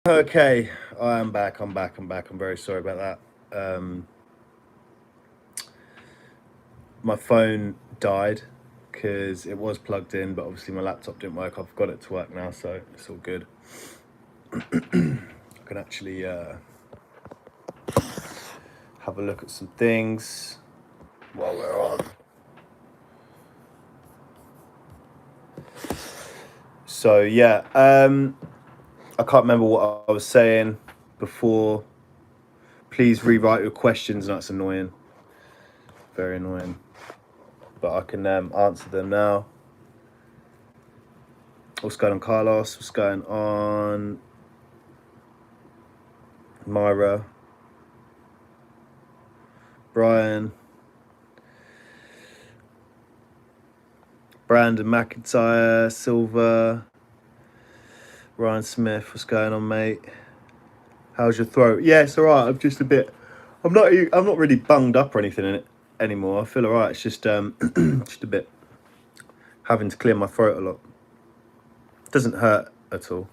Okay, I am back. I'm back. I'm very sorry about that. My phone died because it was plugged in, but obviously my laptop didn't work. I've got it to work now, so it's all good. I can actually have a look at some things while we're on. So yeah, I can't remember what I was saying before. Please rewrite your questions. That's annoying. Very annoying. But I can answer them now. What's going on, Carlos? What's going on, Myra? Brian? Brandon McIntyre, Silver, Ryan Smith. What's going on, mate? How's your throat? Yeah, it's all right. I'm just a bit. I'm not really bunged up or anything in it anymore. I feel all right. It's just just a bit having to clear my throat a lot. It doesn't hurt at all.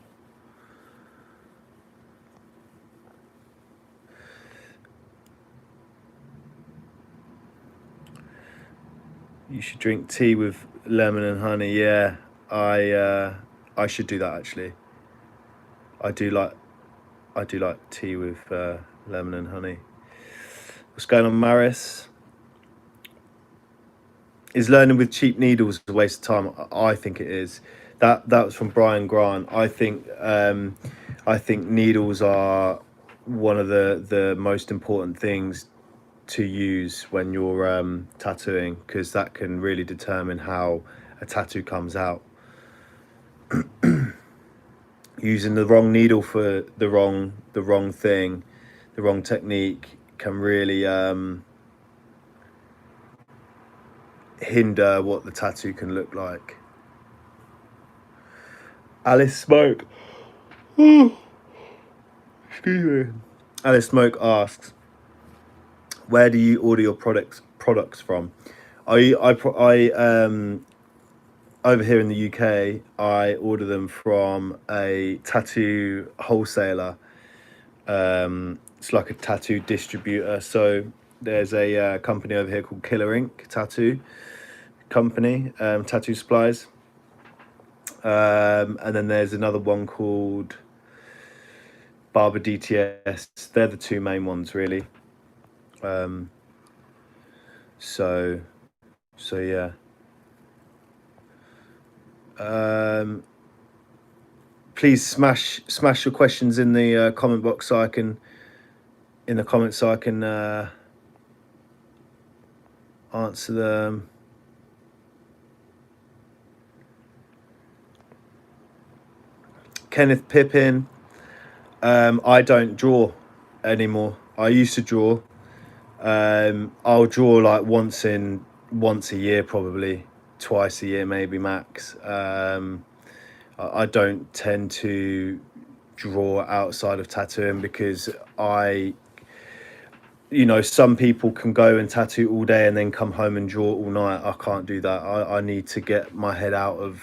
You should drink tea with lemon and honey. Yeah, I should do that actually. I do like tea with lemon and honey. What's going on, Maris? Is learning with cheap needles a waste of time? I think it is. That was from Brian Grant. I think needles are one of the most important things to use when you're tattooing, because that can really determine how a tattoo comes out. Using the wrong needle for the wrong thing, the wrong technique can really hinder what the tattoo can look like. Alice Smoke. Excuse me. Alice Smoke asks, where do you order your products from? I over here in the UK, I order them from a tattoo wholesaler. It's like a tattoo distributor. So there's a company over here called Killer Ink Tattoo Company, tattoo supplies. And then there's another one called Barber DTS. They're the two main ones, really. So yeah. Please smash your questions in the comment box so I can answer them. Kenneth Pippin. I don't draw anymore. I used to draw. I'll draw like once a year, probably twice a year, maybe max. I don't tend to draw outside of tattooing because some people can go and tattoo all day and then come home and draw all night. I can't do that. I need to get my head out of.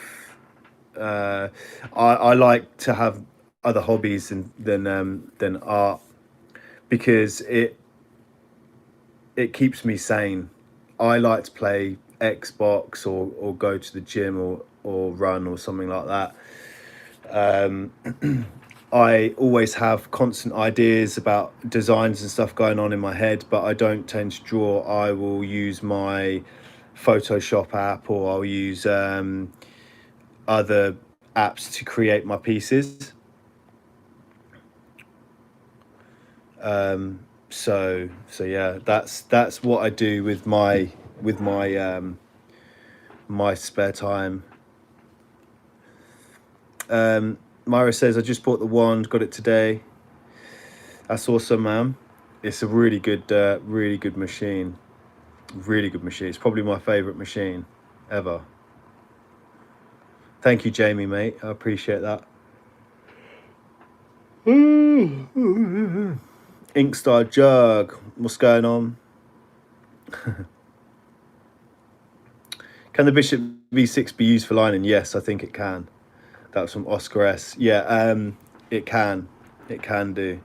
I like to have other hobbies than art, because it keeps me sane. I like to play Xbox or go to the gym or run or something like that. I always have constant ideas about designs and stuff going on in my head, but I don't tend to draw. I will use my Photoshop app, or I'll use other apps to create my pieces. So yeah, that's what I do with my my spare time. Myra says, I just bought the wand, got it today. That's awesome, man. It's a really good machine. Really good machine. It's probably my favorite machine ever. Thank you, Jamie, mate. I appreciate that. Inkstar Jug, what's going on? Can the Bishop V6 be used for lining? Yes, I think it can. That's from Oscar S. Yeah, it can. It can do.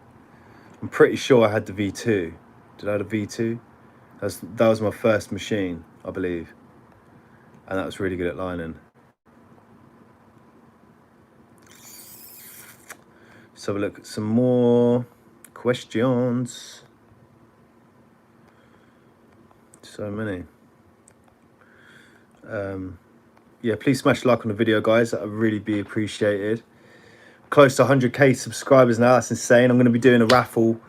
I'm pretty sure I had the V2. Did I have a V2? That was my first machine, I believe. And that was really good at lining. So we'll look at some more questions. So many. Yeah, please smash a like on the video, guys. That would really be appreciated. Close to 100k subscribers now. That's insane. I'm going to be doing a raffle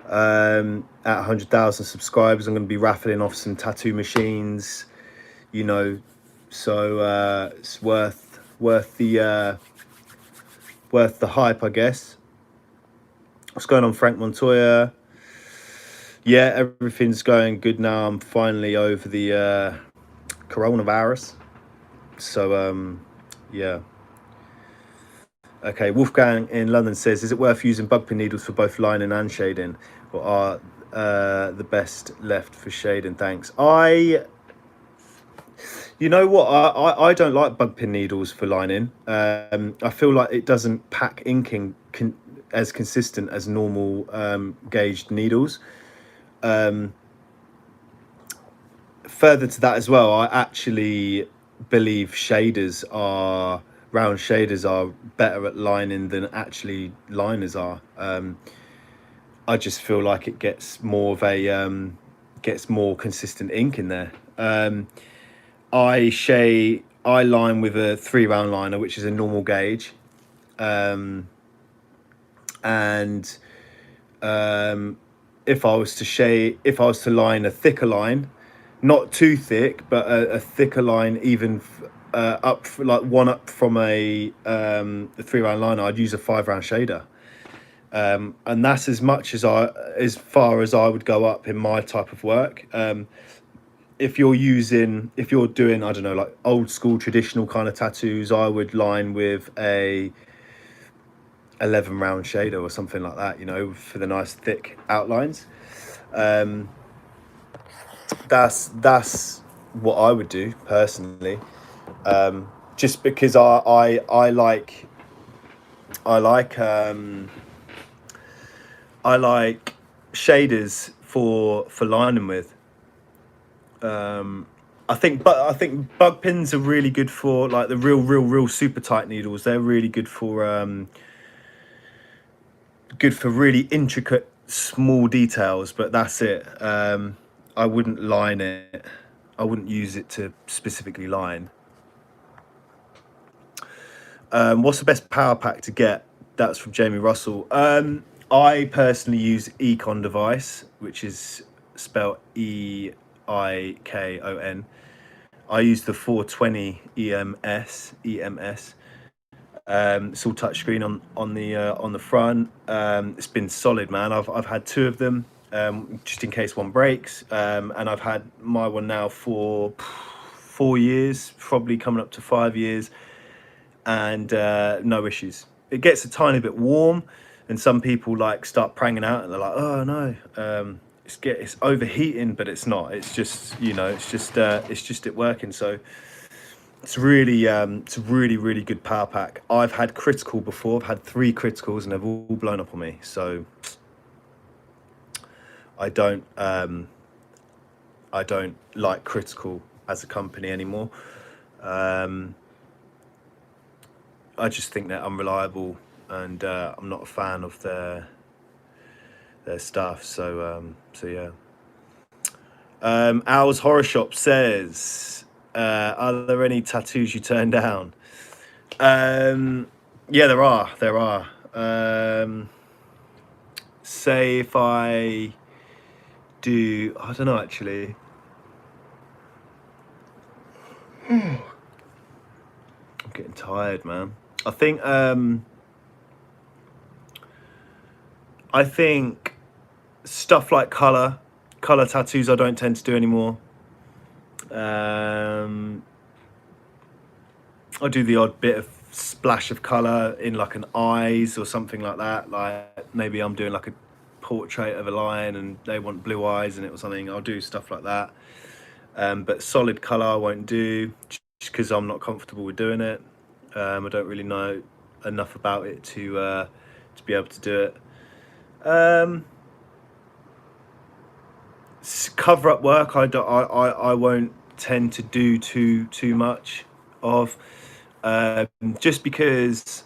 at 100,000 subscribers. I'm going to be raffling off some tattoo machines, you know, so it's worth the hype, I guess. What's going on, Frank Montoya? Yeah, everything's going good now. I'm finally over the coronavirus. So yeah. Okay, Wolfgang in London says, is it worth using bug pin needles for both lining and shading, or are the best left for shading? Thanks. You know what, I don't like bug pin needles for lining. I feel like it doesn't pack inking as consistent as normal gauged needles. Further to that as well, I actually believe round shaders are better at lining than actually liners are. I just feel like it gets more of a gets more consistent ink in there. I line with a 3-round liner, which is a normal gauge, and if I was to line a thicker line, not too thick, but a thicker line, even up from a 3-round liner, I'd use a 5-round shader, and that's as far as I would go up in my type of work. If you're doing, I don't know, like old school traditional kind of tattoos, I would line with a 11-round shader or something like that, you know, for the nice thick outlines. That's what I would do personally, just because I like shaders for lining with. I think bug pins are really good for like the real super tight needles. They're really good for really intricate small details, but that's it. I wouldn't line it. I wouldn't use it to specifically line. What's the best power pack to get? That's from Jamie Russell. I personally use Econ device, which is spelled EIKON. I use the 420 EMS. It's all touchscreen on the front. It's been solid, man. I've had 2 of them, just in case one breaks, and I've had my one now for 4 years, probably coming up to 5 years, and no issues. It gets a tiny bit warm, and some people like start pranging out, and they're like, "Oh no, it's overheating," but it's not. It's just, you know, it's just it working. So it's a really good power pack. I've had critical before. I've had 3 criticals, and they've all blown up on me. So I don't like critical as a company anymore. I just think they're unreliable, and I'm not a fan of their stuff. So yeah. Owl's Horror Shop says, are there any tattoos you turned down? Yeah, there are. Say if I do, I don't know actually. I'm getting tired, man. I think stuff like color tattoos I don't tend to do anymore. I do the odd bit of splash of color in like an eyes or something like that. Like maybe I'm doing like a portrait of a lion and they want blue eyes in it or something. I'll do stuff like that. But solid color I won't do, just because I'm not comfortable with doing it. I don't really know enough about it to to be able to do it. Cover up work, I won't tend to do too much of, just because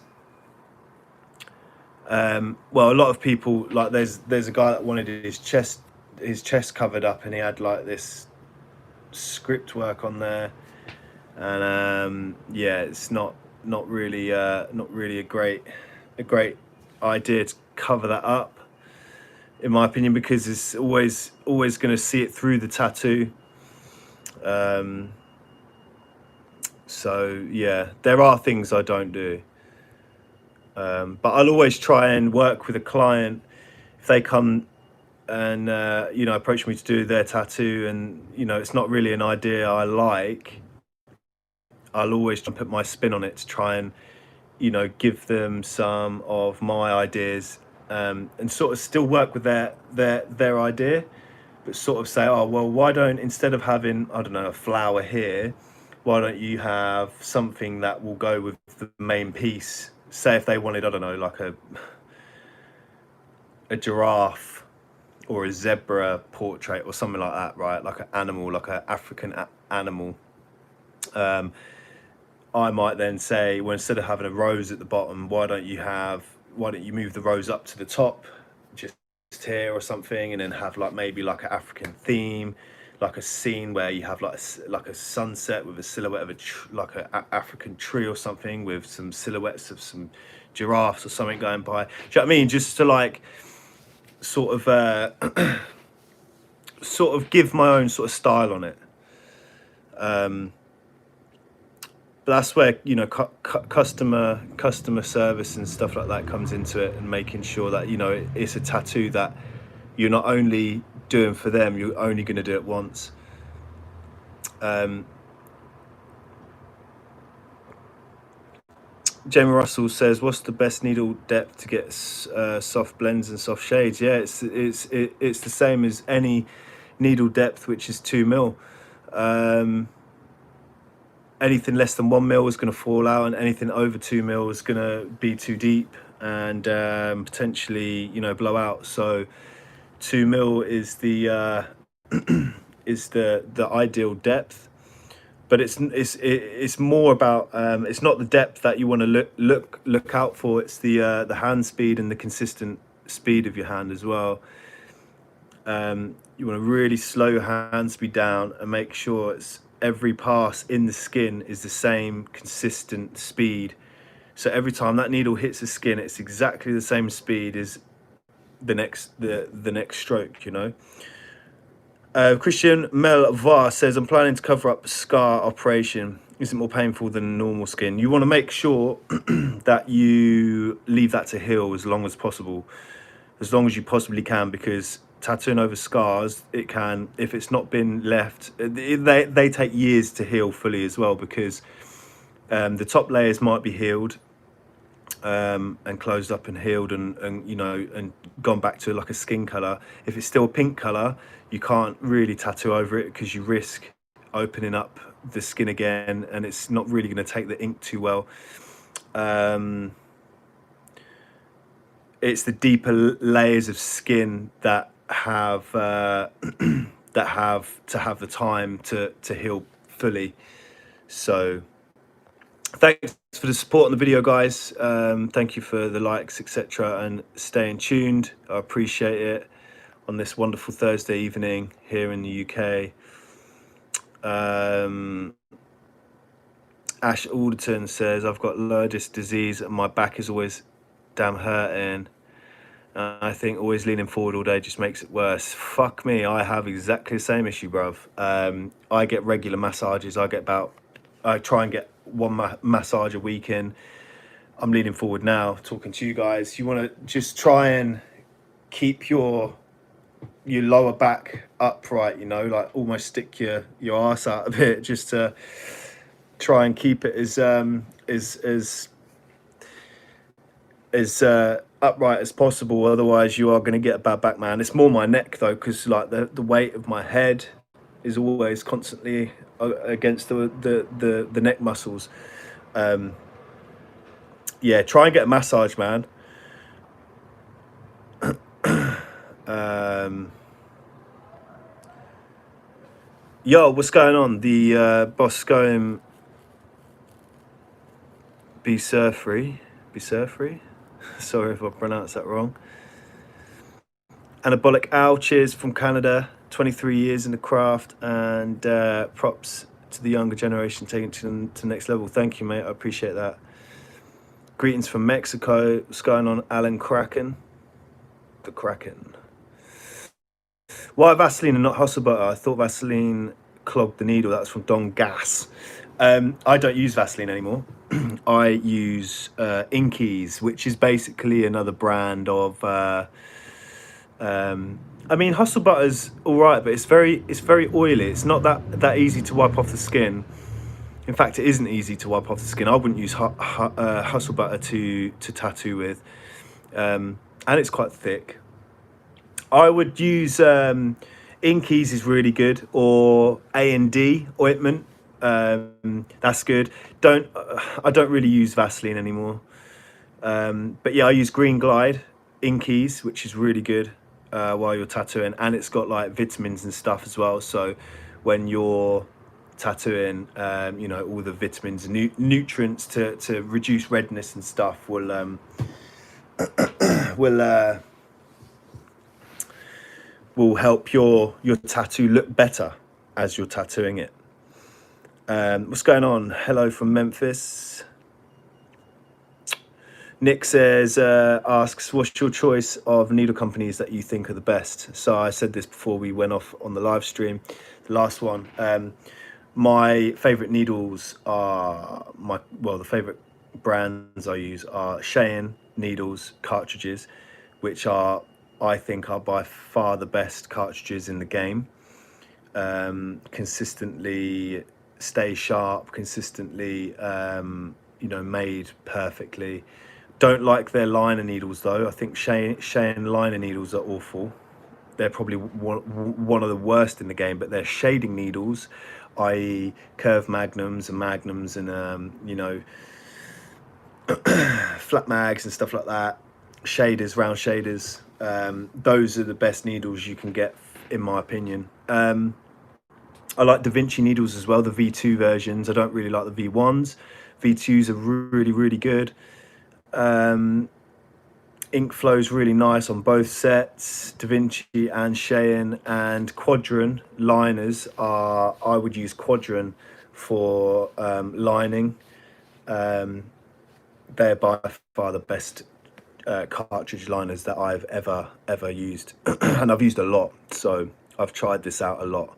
well, a lot of people, like there's a guy that wanted his chest covered up, and he had like this script work on there, and yeah, it's not really a great idea to cover that up, in my opinion, because it's always going to see it through the tattoo. So yeah, there are things I don't do, but I'll always try and work with a client if they come and you know, approach me to do their tattoo, and you know, it's not really an idea I like. I'll always try and put my spin on it to try and, you know, give them some of my ideas, and sort of still work with their idea, but sort of say, oh well, why don't, instead of having, I don't know, a flower here, why don't you have something that will go with the main piece? Say if they wanted, I don't know, like a giraffe or a zebra portrait or something like that, right? Like an animal, like an African animal. I might then say, well, instead of having a rose at the bottom, why don't you move the rose up to the top, just here or something, and then have like maybe like an African theme, like a scene where you have like a sunset with a silhouette of like an African tree or something, with some silhouettes of some giraffes or something going by. Do you know what I mean? Just to like sort of sort of give my own sort of style on it. But that's where, you know, customer service and stuff like that comes into it, and making sure that, you know, it's a tattoo that you're not only doing for them, you're only going to do it once. Jamie Russell says, what's the best needle depth to get soft blends and soft shades? Yeah, it's the same as any needle depth, which is 2 mil. Anything less than 1 mil is going to fall out, and anything over 2 mil is going to be too deep and potentially, you know, blow out. So 2 mil is the is the ideal depth, but it's more about, it's not the depth that you want to look out for. It's the hand speed and the consistent speed of your hand as well. You want to really slow your hand speed down and make sure it's every pass in the skin is the same consistent speed. So every time that needle hits the skin, it's exactly the same speed as the next stroke, you know. Christian Melvar says, I'm planning to cover up scar operation. Is it more painful than normal skin? You want to make sure that you leave that to heal as long as possible, as long as you possibly can, because tattooing over scars, it can, if it's not been left, they take years to heal fully as well, because the top layers might be healed and closed up and healed and you know, and gone back to like a skin color. If it's still a pink color, you can't really tattoo over it, because you risk opening up the skin again, and it's not really going to take the ink too well. It's the deeper layers of skin that have that have to have the time to heal fully. So thanks for the support on the video, guys. Thank you for the likes, etc., and staying tuned. I appreciate it on this wonderful Thursday evening here in the UK. Ash Alderton says, I've got Lurgus disease and my back is always damn hurting. I think always leaning forward all day just makes it worse. Fuck me, I have exactly the same issue, bruv. I get regular massages. I try and get one massage a week in. I'm leaning forward now, talking to you guys. You want to just try and keep your lower back upright, you know, like almost stick your ass out of it, just to try and keep it as upright as possible. Otherwise you are going to get a bad back, man. It's more my neck though, because like the weight of my head is always constantly against the neck muscles. Yeah, try and get a massage, man. Yo, what's going on? The boss going be surfree. Sorry if I pronounced that wrong. Anabolic Owl, cheers from Canada. 23 years in the craft, and props to the younger generation taking it to the next level. Thank you, mate. I appreciate that. Greetings from Mexico. What's going on, Alan Kraken? The Kraken. Why Vaseline and not hustle butter? I thought Vaseline clogged the needle. That's from Don Gas. I don't use Vaseline anymore. I use Inkies, which is basically another brand of. I mean, hustle butter's all right, but it's very oily. It's not that easy to wipe off the skin. In fact, it isn't easy to wipe off the skin. I wouldn't use hustle butter to tattoo with, and it's quite thick. I would use Inkies is really good, or A&D ointment. That's good. I don't really use Vaseline anymore. But yeah, I use Green Glide Inkies, which is really good while you're tattooing, and it's got like vitamins and stuff as well. So when you're tattooing, all the vitamins and nutrients to reduce redness and stuff will help your tattoo look better as you're tattooing it. What's going on? Hello from Memphis. Nick says, asks, what's your choice of needle companies that you think are the best? So I said this before we went off on the live stream, the last one. My favorite needles are the favorite brands I use are Cheyenne needles cartridges, which I think are by far the best cartridges in the game. Consistently stay sharp, consistently made perfectly. Don't like their liner needles though. I think Cheyenne liner needles are awful. They're probably one of the worst in the game, but they're shading needles, i.e. curved magnums and flat mags and stuff like that, shaders, round shaders. Those are the best needles you can get, in my opinion. I like Da Vinci needles as well, the V2 versions. I don't really like the V1s. V2s are really, really good. Ink flow's really nice on both sets, Da Vinci and Cheyenne. And Quadron liners I would use Quadron for lining. They're by far the best cartridge liners that I've ever used. And I've used a lot, so I've tried this out a lot.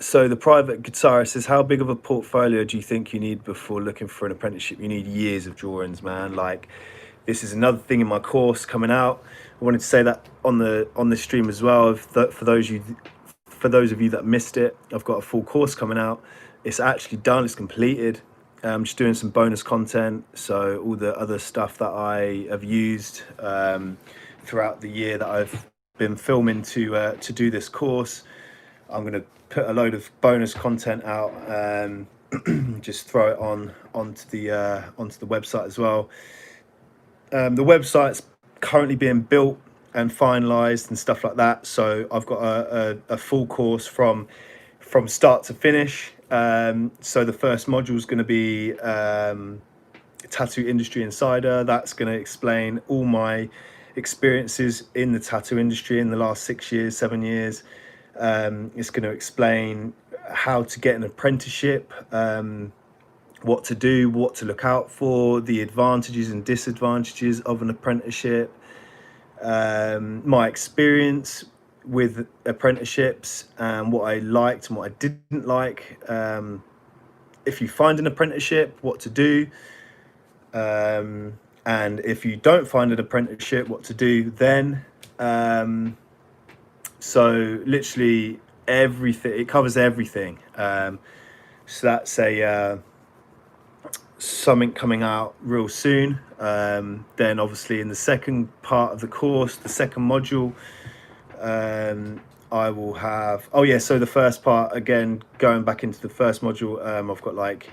So the private guitarist says, how big of a portfolio do you think you need before looking for an apprenticeship? You need years of drawings, man. Like, this is another thing in my course coming out. I wanted to say that on the stream as well. For those of you that missed it, I've got a full course coming out. It's actually done. It's completed. I'm just doing some bonus content. So all the other stuff that I have used throughout the year that I've been filming to do this course, I'm going to put a load of bonus content out and just throw it onto the website as well. The website's currently being built and finalized and stuff like that, so I've got a full course from start to finish. So the first module is going to be Tattoo Industry Insider. That's going to explain all my experiences in the tattoo industry in the last 7 years. It's going to explain how to get an apprenticeship, what to do, what to look out for, the advantages and disadvantages of an apprenticeship, my experience with apprenticeships and what I liked and what I didn't like. If you find an apprenticeship, what to do, and if you don't find an apprenticeship, what to do then. So literally everything, it covers everything. So that's something coming out real soon. Then obviously in the second part of the course, the second module, I will have, so the first part, again, going back into the first module, I've got like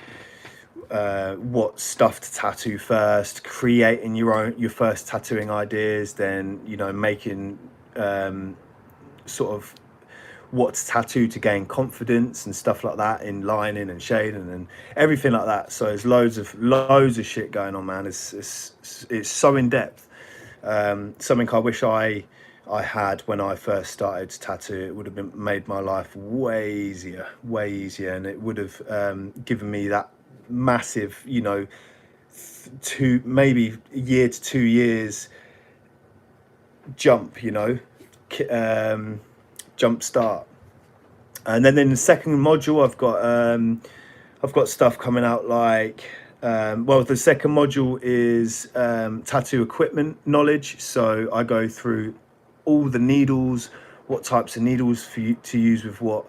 what stuff to tattoo first, creating your first tattooing ideas, then making sort of what to tattoo to gain confidence and stuff like that, in lining and shading and everything like that. So there's loads of shit going on, man. It's so in depth. Something I wish I had when I first started to tattoo. It would have made my life way easier, and it would have given me that massive, maybe a year to 2 years jump, jump start. And then in the second module, I've got stuff coming out like, the second module is tattoo equipment knowledge. So I go through all the needles, what types of needles for you to use with what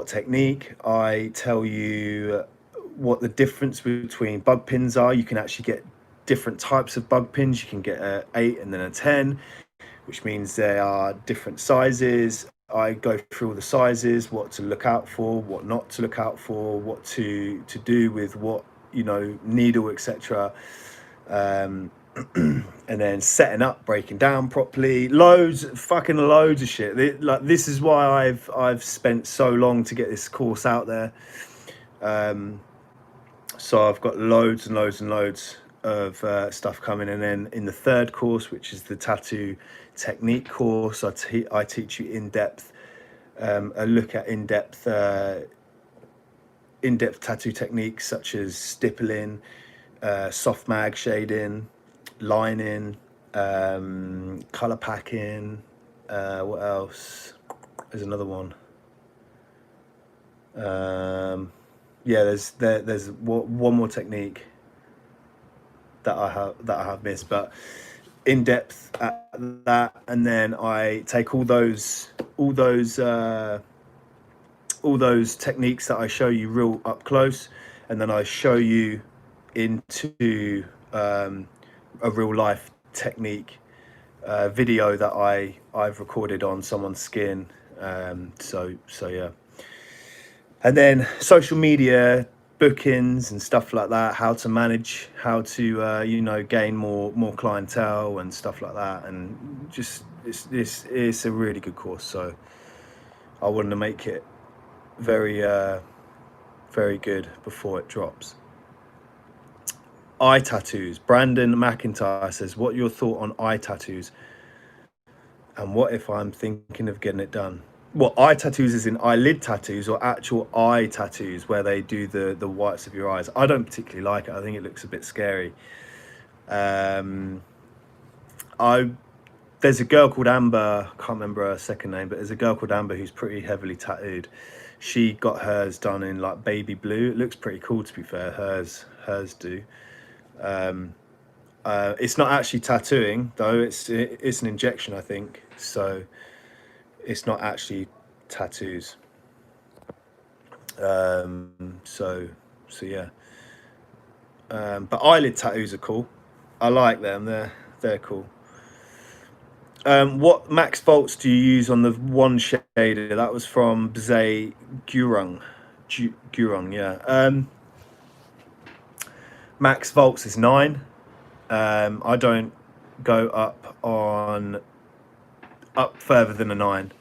technique. I tell you what the difference between bug pins are. You can actually get different types of bug pins. You can get a 8 and then a 10, which means they are different sizes. I go through all the sizes, what to look out for, what not to look out for, what to do with what, needle, etc. And then setting up, breaking down properly, loads of shit. Like, this is why I've spent so long to get this course out there. So I've got loads and loads of stuff coming. And then in the third course, which is the tattoo technique course, I teach you in-depth, a look at in-depth tattoo techniques such as stippling, soft mag shading, lining, color packing. What else? There's another one. There's one more technique that I have missed, but in depth at that. And then I take all those techniques that I show you real up close, and then I show you into a real life technique video that I've recorded on someone's skin. So yeah. And then social media, bookings and stuff like that, how to manage, how to gain more clientele and stuff like that. And just it's a really good course. So I wanted to make it very good before it drops. Eye tattoos. Brandon McIntyre says, what your thought on eye tattoos? And what if I'm thinking of getting it done? What, eye tattoos is in eyelid tattoos or actual eye tattoos where they do the whites of your eyes? I don't particularly like it. I think it looks a bit scary. There's a girl called Amber, I can't remember her second name, but there's a girl called Amber who's pretty heavily tattooed. She got hers done in like baby blue. It looks pretty cool, to be fair. Hers do. It's not actually tattooing though. It's an injection, I think. So it's not actually tattoos. So yeah. But eyelid tattoos are cool. I like them. They're cool. What max volts do you use on the one shader? That was from Bze Gurung. Yeah. Max volts is 9. I don't go up further than a 9.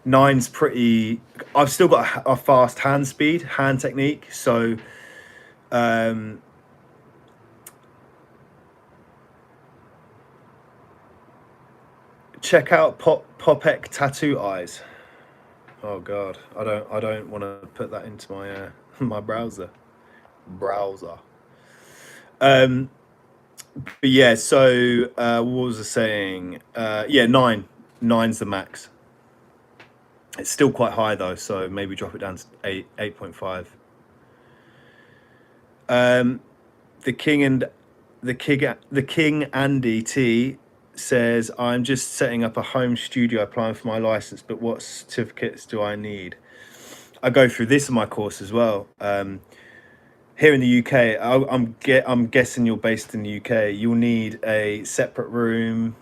9's pretty. I've still got a fast hand technique, so check out Popek Tattoo Eyes. Oh god, I don't want to put that into my my browser. But yeah, so what was I saying? Yeah, 9's the max. It's still quite high though, so maybe drop it down to 8.5. The King Andy T says, I'm just setting up a home studio, applying for my license, but what certificates do I need? I go through this in my course as well. Here in the UK, I'm guessing you're based in the UK. You'll need a separate room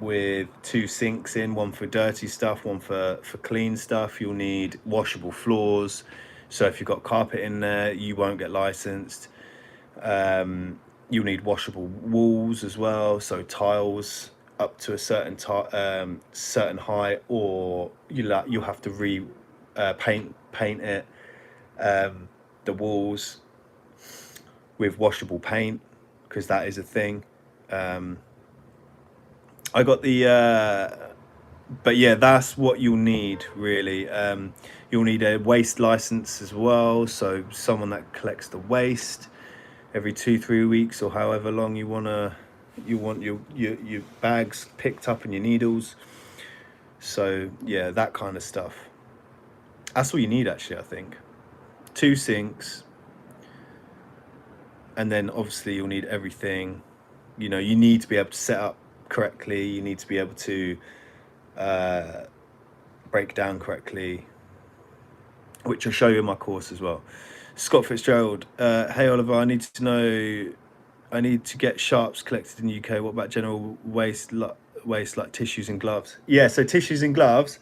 with 2 sinks in, one for dirty stuff, one for clean stuff. You'll need washable floors. So if you've got carpet in there, you won't get licensed. You'll need washable walls as well, so tiles up to a certain certain height, or you'll have to paint it, the walls with washable paint, because that is a thing. I got the but yeah, that's what you'll need really. You'll need a waste license as well, so someone that collects the waste every 2-3 weeks, or however long you want your bags picked up and your needles. So yeah, that kind of stuff. That's all you need actually, I think. 2 sinks, and then obviously you'll need everything. You know, you need to be able to set up correctly, you need to be able to break down correctly, which I'll show you in my course as well. Scott Fitzgerald, hey Oliver, I need to get sharps collected in the UK. What about general waste like tissues and gloves? Yeah, so tissues and gloves,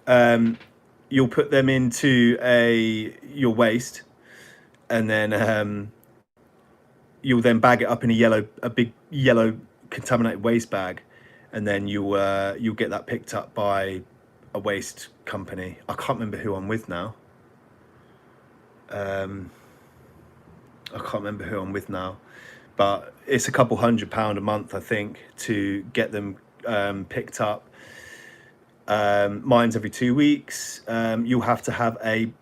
you'll put them into your waste, and then you'll then bag it up in a big yellow contaminated waste bag, and then you'll get that picked up by a waste company. I can't remember who I'm with now. But it's a couple £100 a month, I think, to get them picked up. Mine's every 2 weeks. You'll have to have a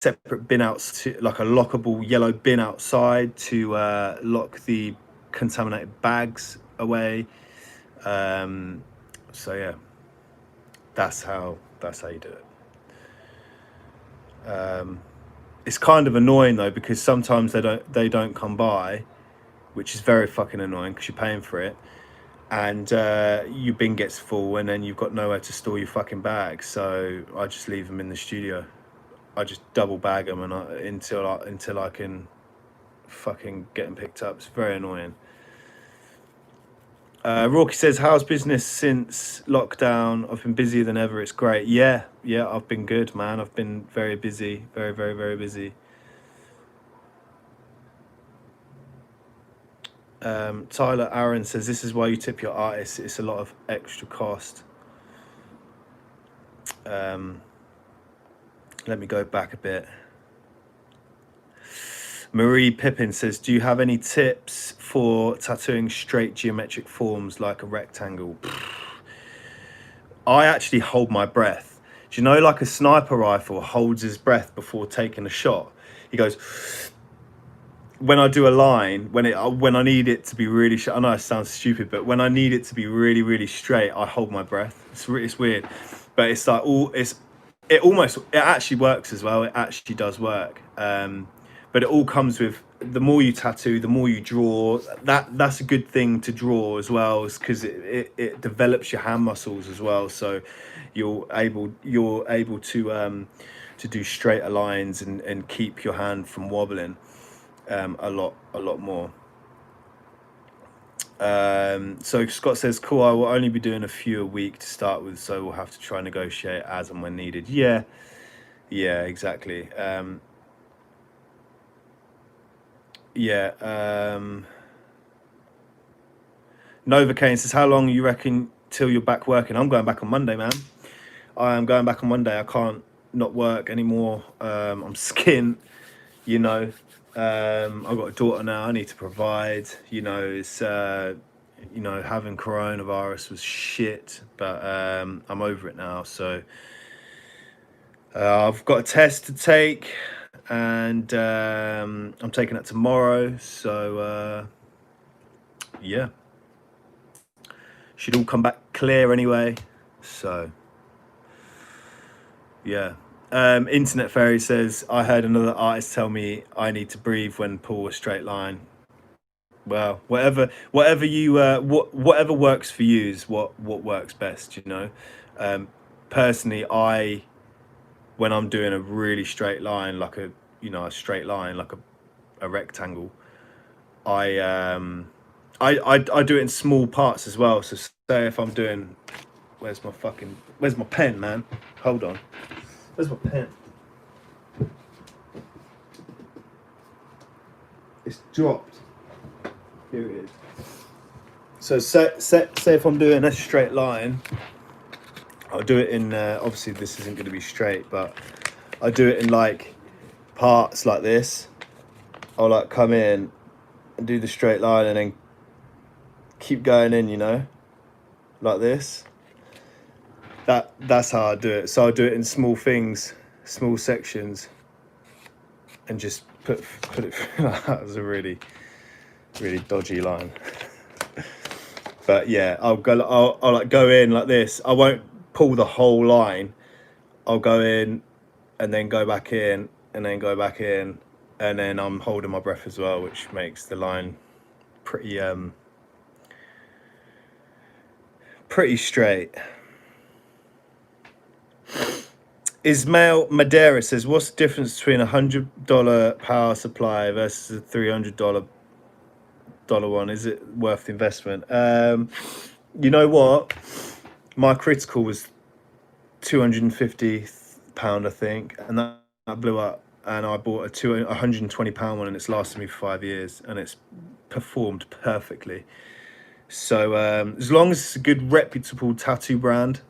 separate bin like a lockable yellow bin outside to lock the contaminated bags away. So yeah, that's how you do it. It's kind of annoying though, because sometimes they don't come by, which is very fucking annoying because you're paying for it, and your bin gets full, and then you've got nowhere to store your fucking bags. So I just leave them in the studio. I just double bag them until I can fucking get them picked up. It's very annoying. Rocky says, how's business since lockdown? I've been busier than ever. It's great. Yeah, I've been good, man. I've been very busy, very, very, very busy. Tyler Aaron says, this is why you tip your artists. It's a lot of extra cost. Let me go back a bit. Marie Pippin says, do you have any tips for tattooing straight geometric forms like a rectangle? I actually hold my breath. Do you know, like a sniper rifle holds his breath before taking a shot? He goes, when I do a line, when I need it to be really, I know it sounds stupid, but when I need it to be really, really straight, I hold my breath. It's weird, but it's like it actually works as well. It actually does work. But it all comes with, the more you tattoo, the more you draw. That's a good thing to draw as well, because it develops your hand muscles as well. So you're able to do straighter lines and keep your hand from wobbling a lot more. So Scott says, cool, I will only be doing a few a week to start with, so we'll have to try and negotiate as and when needed. Yeah, exactly. Novocaine says, how long you reckon till you're back working? I'm going back on Monday, man. I am going back on Monday. I can't not work anymore. I'm skint, you know. I've got a daughter now. I need to provide, you know. It's having coronavirus was shit, but I'm over it now. So I've got a test to take, and I'm taking that tomorrow. So yeah, should all come back clear anyway. So yeah. Internet Fairy says, I heard another artist tell me I need to breathe when pull a straight line. Well, whatever works for you is what works best, you know. Personally, when I'm doing a really straight line, like a straight line, like a rectangle, I do it in small parts as well. So say if I'm doing, where's my pen, man? Hold on. Where's my pen? it's dropped. Here it is. So say if I'm doing a straight line, I'll do it in, obviously this isn't going to be straight, but I do it in like parts like this. I'll like come in and do the straight line and then keep going in, you know, like this. That's how I do it. So I do it in small things, small sections, and just put it. That was a really dodgy line. But yeah, I'll like go in like this. I won't pull the whole line. I'll go in and then go back in and then go back in, and then I'm holding my breath as well, which makes the line pretty straight. Ismail Madeira says, what's the difference between $100 power supply versus a $300 one? Is it worth the investment? You know what? My critical was £250, I think, and that blew up. And I bought a £120 one, and it's lasted me for 5 years, and it's performed perfectly. So as long as it's a good reputable tattoo brand,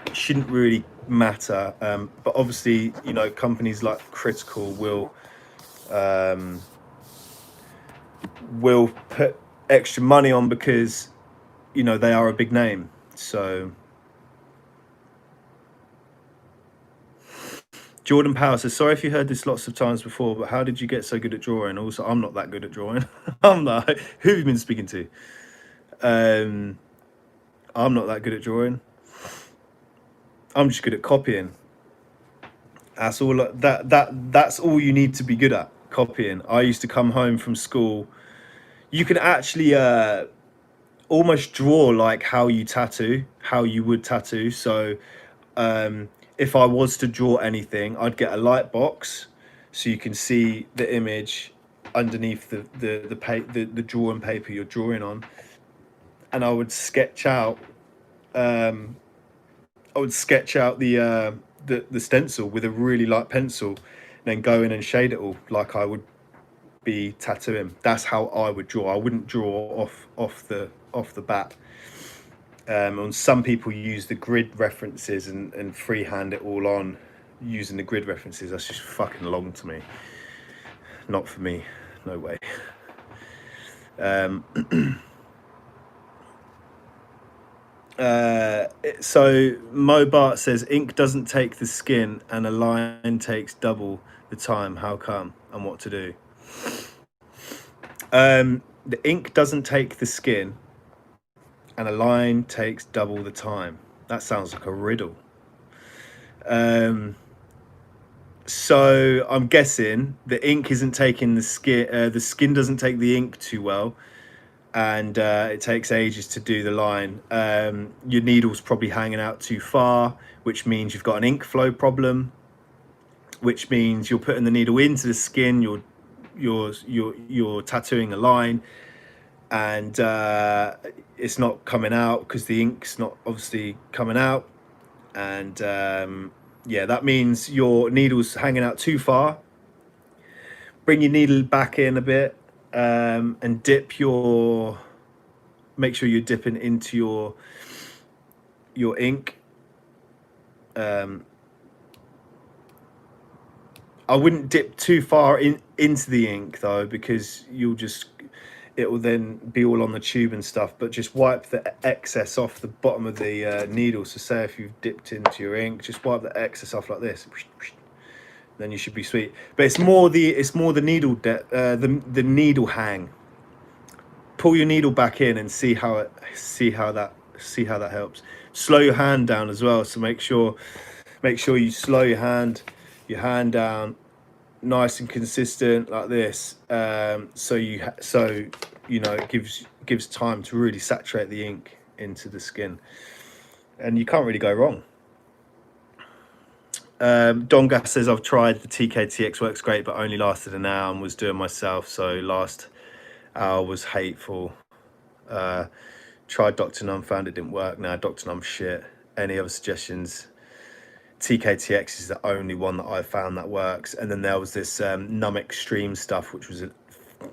it shouldn't really matter. But obviously, you know, companies like Critical will put extra money on because, you know, they are a big name. So Jordan Power says, sorry if you heard this lots of times before, but how did you get so good at drawing? Also, I'm not that good at drawing. I'm not. Who have you been speaking to? I'm not that good at drawing. I'm just good at copying. That's all. That's all you need to be good at, copying. I used to come home from school. You can actually almost draw like how you tattoo, how you would tattoo. So if I was to draw anything, I'd get a light box so you can see the image underneath the drawing paper you're drawing on, and I would sketch out the stencil with a really light pencil, and then go in and shade it all like I would be tattooing. That's how I would draw. I wouldn't draw off the bat. And some people use the grid references and freehand it all on using the grid references. That's just fucking long to me. Not for me. No way. So Mobart says ink doesn't take the skin and a line takes double the time. How come and what to do? The ink doesn't take the skin and a line takes double the time. That sounds like a riddle. So I'm guessing the ink isn't taking the skin doesn't take the ink too well, and it takes ages to do the line. Your needle's probably hanging out too far, which means you've got an ink flow problem, which means you're putting the needle into the skin, you're tattooing a line, and it's not coming out because the ink's not obviously coming out. And yeah, that means your needle's hanging out too far. Bring your needle back in a bit, and make sure you're dipping into your ink. I wouldn't dip too far into the ink though, because it will then be all on the tube and stuff. But just wipe the excess off the bottom of the needle. So say if you've dipped into your ink, just wipe the excess off like this. Then you should be sweet. But it's more the needle the needle hang. Pull your needle back in and see how that helps. Slow your hand down as well. So make sure you slow your hand down, nice and consistent like this. So you know it gives time to really saturate the ink into the skin, and you can't really go wrong. Donga says, I've tried the TKTX, works great, but only lasted an hour and was doing myself. So last hour was hateful. Tried Dr. Num, found it didn't work. Now Dr. Num's shit. Any other suggestions? TKTX is the only one that I found that works. And then there was this Num Extreme stuff, which was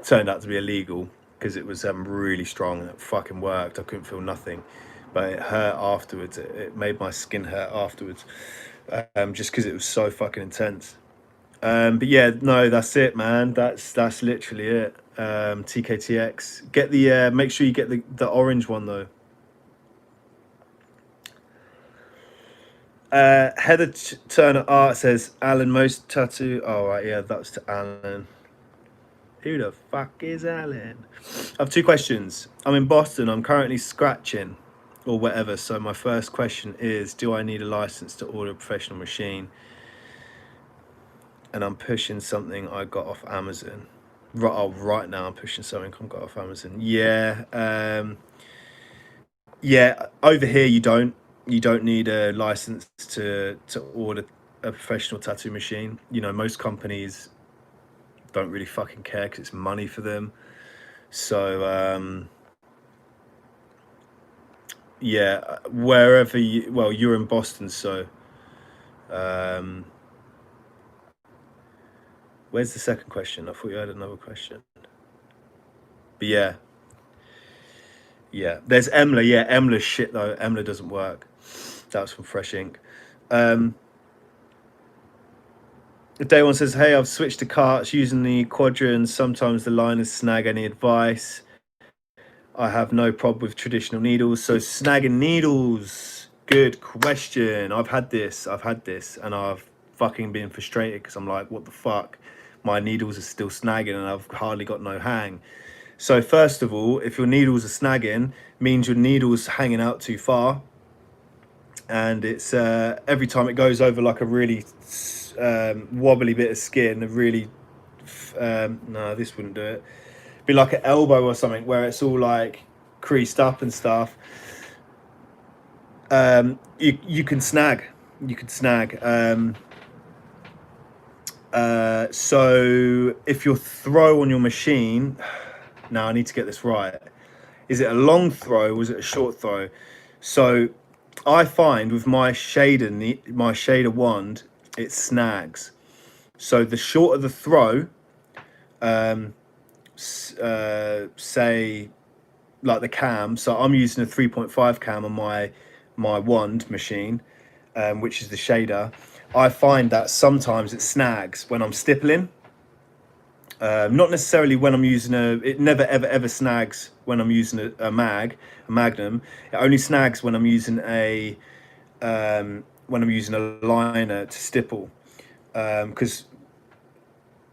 turned out to be illegal because it was really strong and it fucking worked. I couldn't feel nothing, but it hurt afterwards. It made my skin hurt afterwards, just because it was so fucking intense. But yeah, no, that's it, man. That's literally it. TKTX. Get the make sure you get the orange one though. Heather Turner Art says Alan most tattoo. Oh right, yeah, that's to Alan. Who the fuck is Alan? I have 2 questions. I'm in Boston. I'm currently scratching or whatever. So my first question is, do I need a license to order a professional machine? And I'm pushing something I got off Amazon. Right now I'm pushing something I got off Amazon. Yeah. Yeah, over here you don't need a license to order a professional tattoo machine. You know, most companies don't really fucking care because it's money for them. So yeah, wherever you, well, you're in Boston, so where's the second question? I thought you had another question. But yeah, there's Emler. Yeah, Emler's shit though. Emler doesn't work. That was from Fresh Ink. Day one says, hey, I've switched to carts using the quadrants. Sometimes the liners snag. Any advice? I have no problem with traditional needles. So snagging needles, good question. I've had this, and I've fucking been frustrated because I'm like, what the fuck? My needles are still snagging and I've hardly got no hang. So first of all, if your needles are snagging, means your needle's hanging out too far. And it's every time it goes over like a really wobbly bit of skin, a really no, this wouldn't do it. Be like an elbow or something where it's all like creased up and stuff. You can snag. So if your throw on your machine, now I need to get this right. Is it a long throw or is it a short throw? So I find with my shader wand, it snags. So the shorter the throw, say like the cam. So I'm using a 3.5 cam on my wand machine, which is the shader. I find that sometimes it snags when I'm stippling. Not necessarily when I'm using it never ever snags when I'm using a magnum. It only snags when I'm using a liner to stipple, because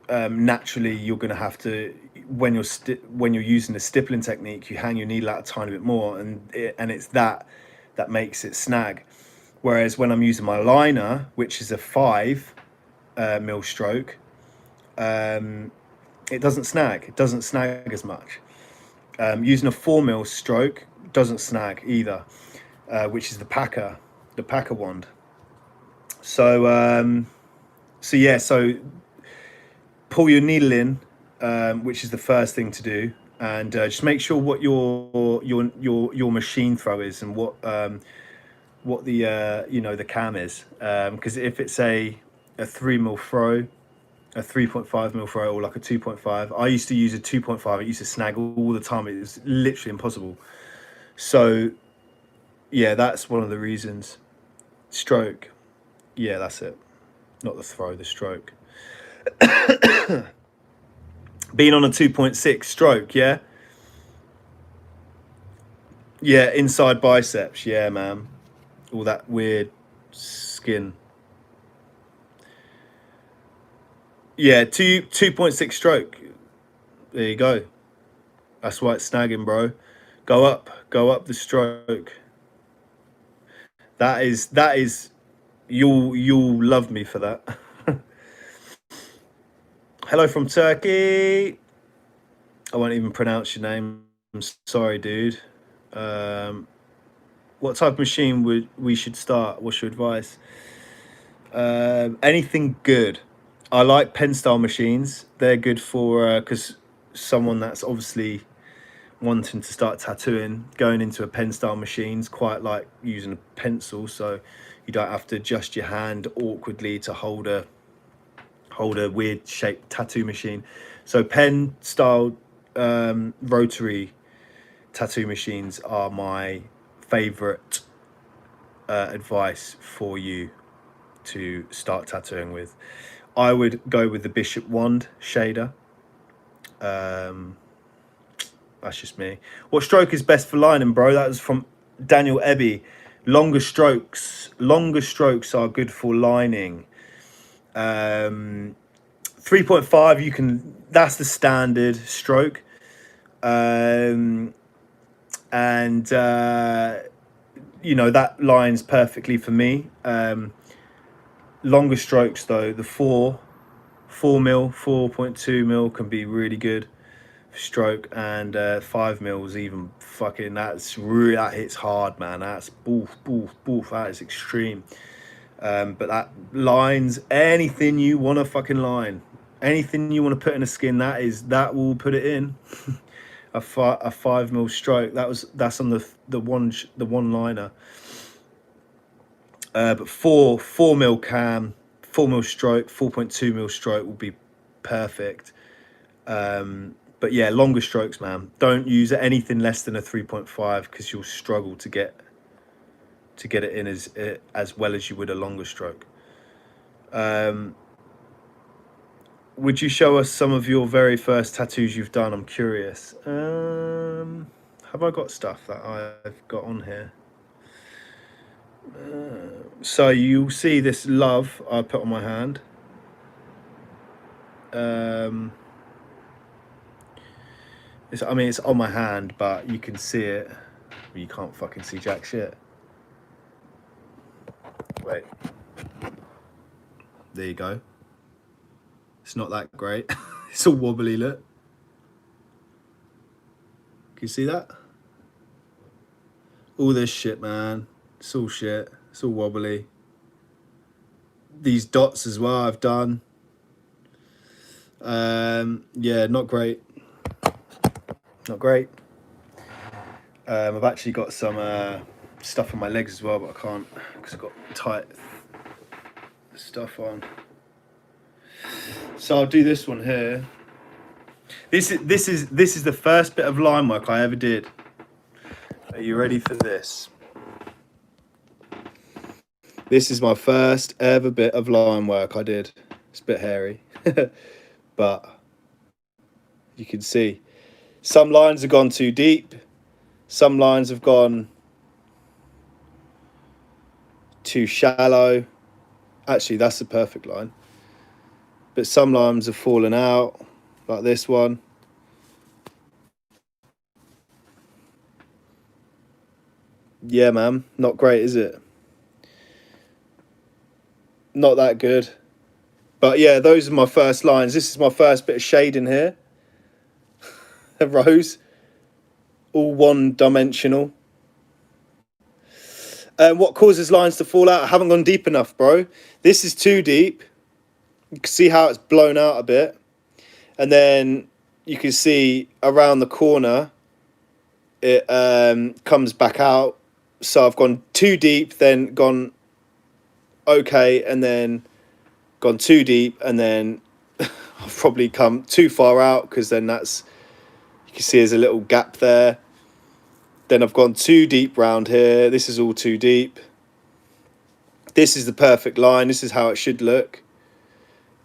naturally you're going to have to, when you're using the stippling technique, you hang your needle out a tiny bit more, and it's that makes it snag. Whereas when I'm using my liner, which is a 5 mil stroke, it doesn't snag. It doesn't snag as much. Using a 4 mil stroke doesn't snag either, which is the Packer wand. So yeah, so pull your needle in, which is the first thing to do, and just make sure what your machine throw is and what the the cam is, because if it's a 3 mil throw, a 3.5 mil throw, or like a 2.5, I used to use a 2.5. It used to snag all the time. It was literally impossible. So yeah, that's one of the reasons. Stroke, yeah, that's it. Not the throw, the stroke. Being on a 2.6 stroke, yeah, inside biceps, yeah, man, all that weird skin. Yeah, 2.6 stroke. There you go. That's why it's snagging, bro. Go up the stroke. That is you'll love me for that. Hello from Turkey. I won't even pronounce your name. I'm sorry, dude. What type of machine would we should start? What's your advice? Anything good. I like pen style machines. They're good for because someone that's obviously wanting to start tattooing, going into a pen style machine's quite like using a pencil, so you don't have to adjust your hand awkwardly to hold hold a weird shaped tattoo machine. So pen style rotary tattoo machines are my favorite advice for you to start tattooing with. I would go with the Bishop wand shader. That's just me. What stroke is best for lining, bro? That was from Daniel Ebby. Longer strokes are good for lining. 3.5, you can, that's the standard stroke. And you know, that lines perfectly for me. Longer strokes though, the 4 mil, 4.2 mil can be really good for stroke, and 5 mils even fucking, that's really, that hits hard, man. That's boof, that is extreme. But that lines anything you want to fucking line, anything you want to put in a skin, that will put it in. a 5 mil stroke, that's on the one liner. But 4 mil cam, 4 mil stroke, 4.2 mil stroke will be perfect. But yeah, longer strokes, man. Don't use anything less than a 3.5 because you'll struggle to get it in as well as you would a longer stroke. Would you show us some of your very first tattoos you've done? I'm curious. Have I got stuff that I've got on here? So you'll see this love I put on my hand. It's on my hand, but you can see it. You can't fucking see jack shit. Wait. There you go. It's not that great. It's all wobbly, look. Can you see that? All this shit, man. It's all shit. It's all wobbly. These dots as well I've done. Yeah, not great. Not great. I've actually got some stuff on my legs as well, but I can't because I've got tight stuff on. So I'll do this one here. This is the first bit of line work I ever did. Are you ready for this? This is my first ever bit of line work I did. It's a bit hairy, but you can see some lines have gone too deep. Some lines have gone too shallow. Actually, that's the perfect line. But some lines have fallen out, like this one. Yeah, man, not great, is it? Not that good. But yeah, those are my first lines. This is my first bit of shading here. A rose. All one-dimensional. What causes lines to fall out? I haven't gone deep enough, bro. This is too deep. You can see how it's blown out a bit. And then you can see around the corner, it comes back out. So I've gone too deep, then gone okay, and then gone too deep, and then I've probably come too far out because then that's, you can see there's a little gap there. Then I've gone too deep round here. This is all too deep. This is the perfect line. This is how it should look.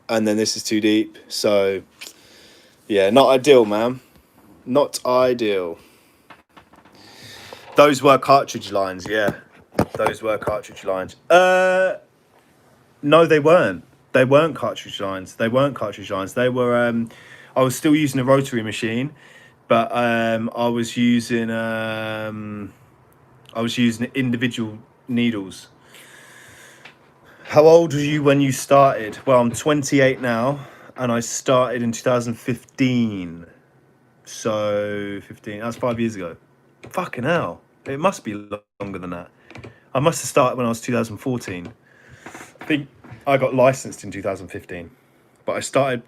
And then this is too deep. So yeah, not ideal, man. Not ideal. Those were cartridge lines, yeah. Those were cartridge lines. No, they weren't. They weren't cartridge lines. They weren't cartridge lines. They were. I was still using a rotary machine, but I was using individual needles. How old were you when you started? Well, I'm 28 now, and I started in 2015. So 15. That's 5 years ago. Fucking hell. It must be longer than that. I must have started when I was 2014. I think I got licensed in 2015, but I started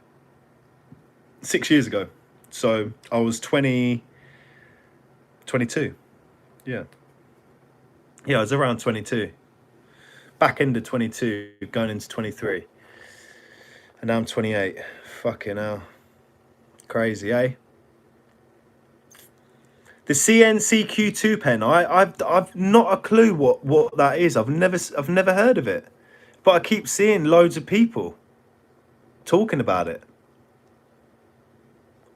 6 years ago. So I was 22. Yeah. Yeah, I was around 22. Back end of 22, going into 23. And now I'm 28. Fucking hell. Crazy, eh? The CNCQ2 pen, I've not a clue what that is. I've never heard of it. But I keep seeing loads of people talking about it.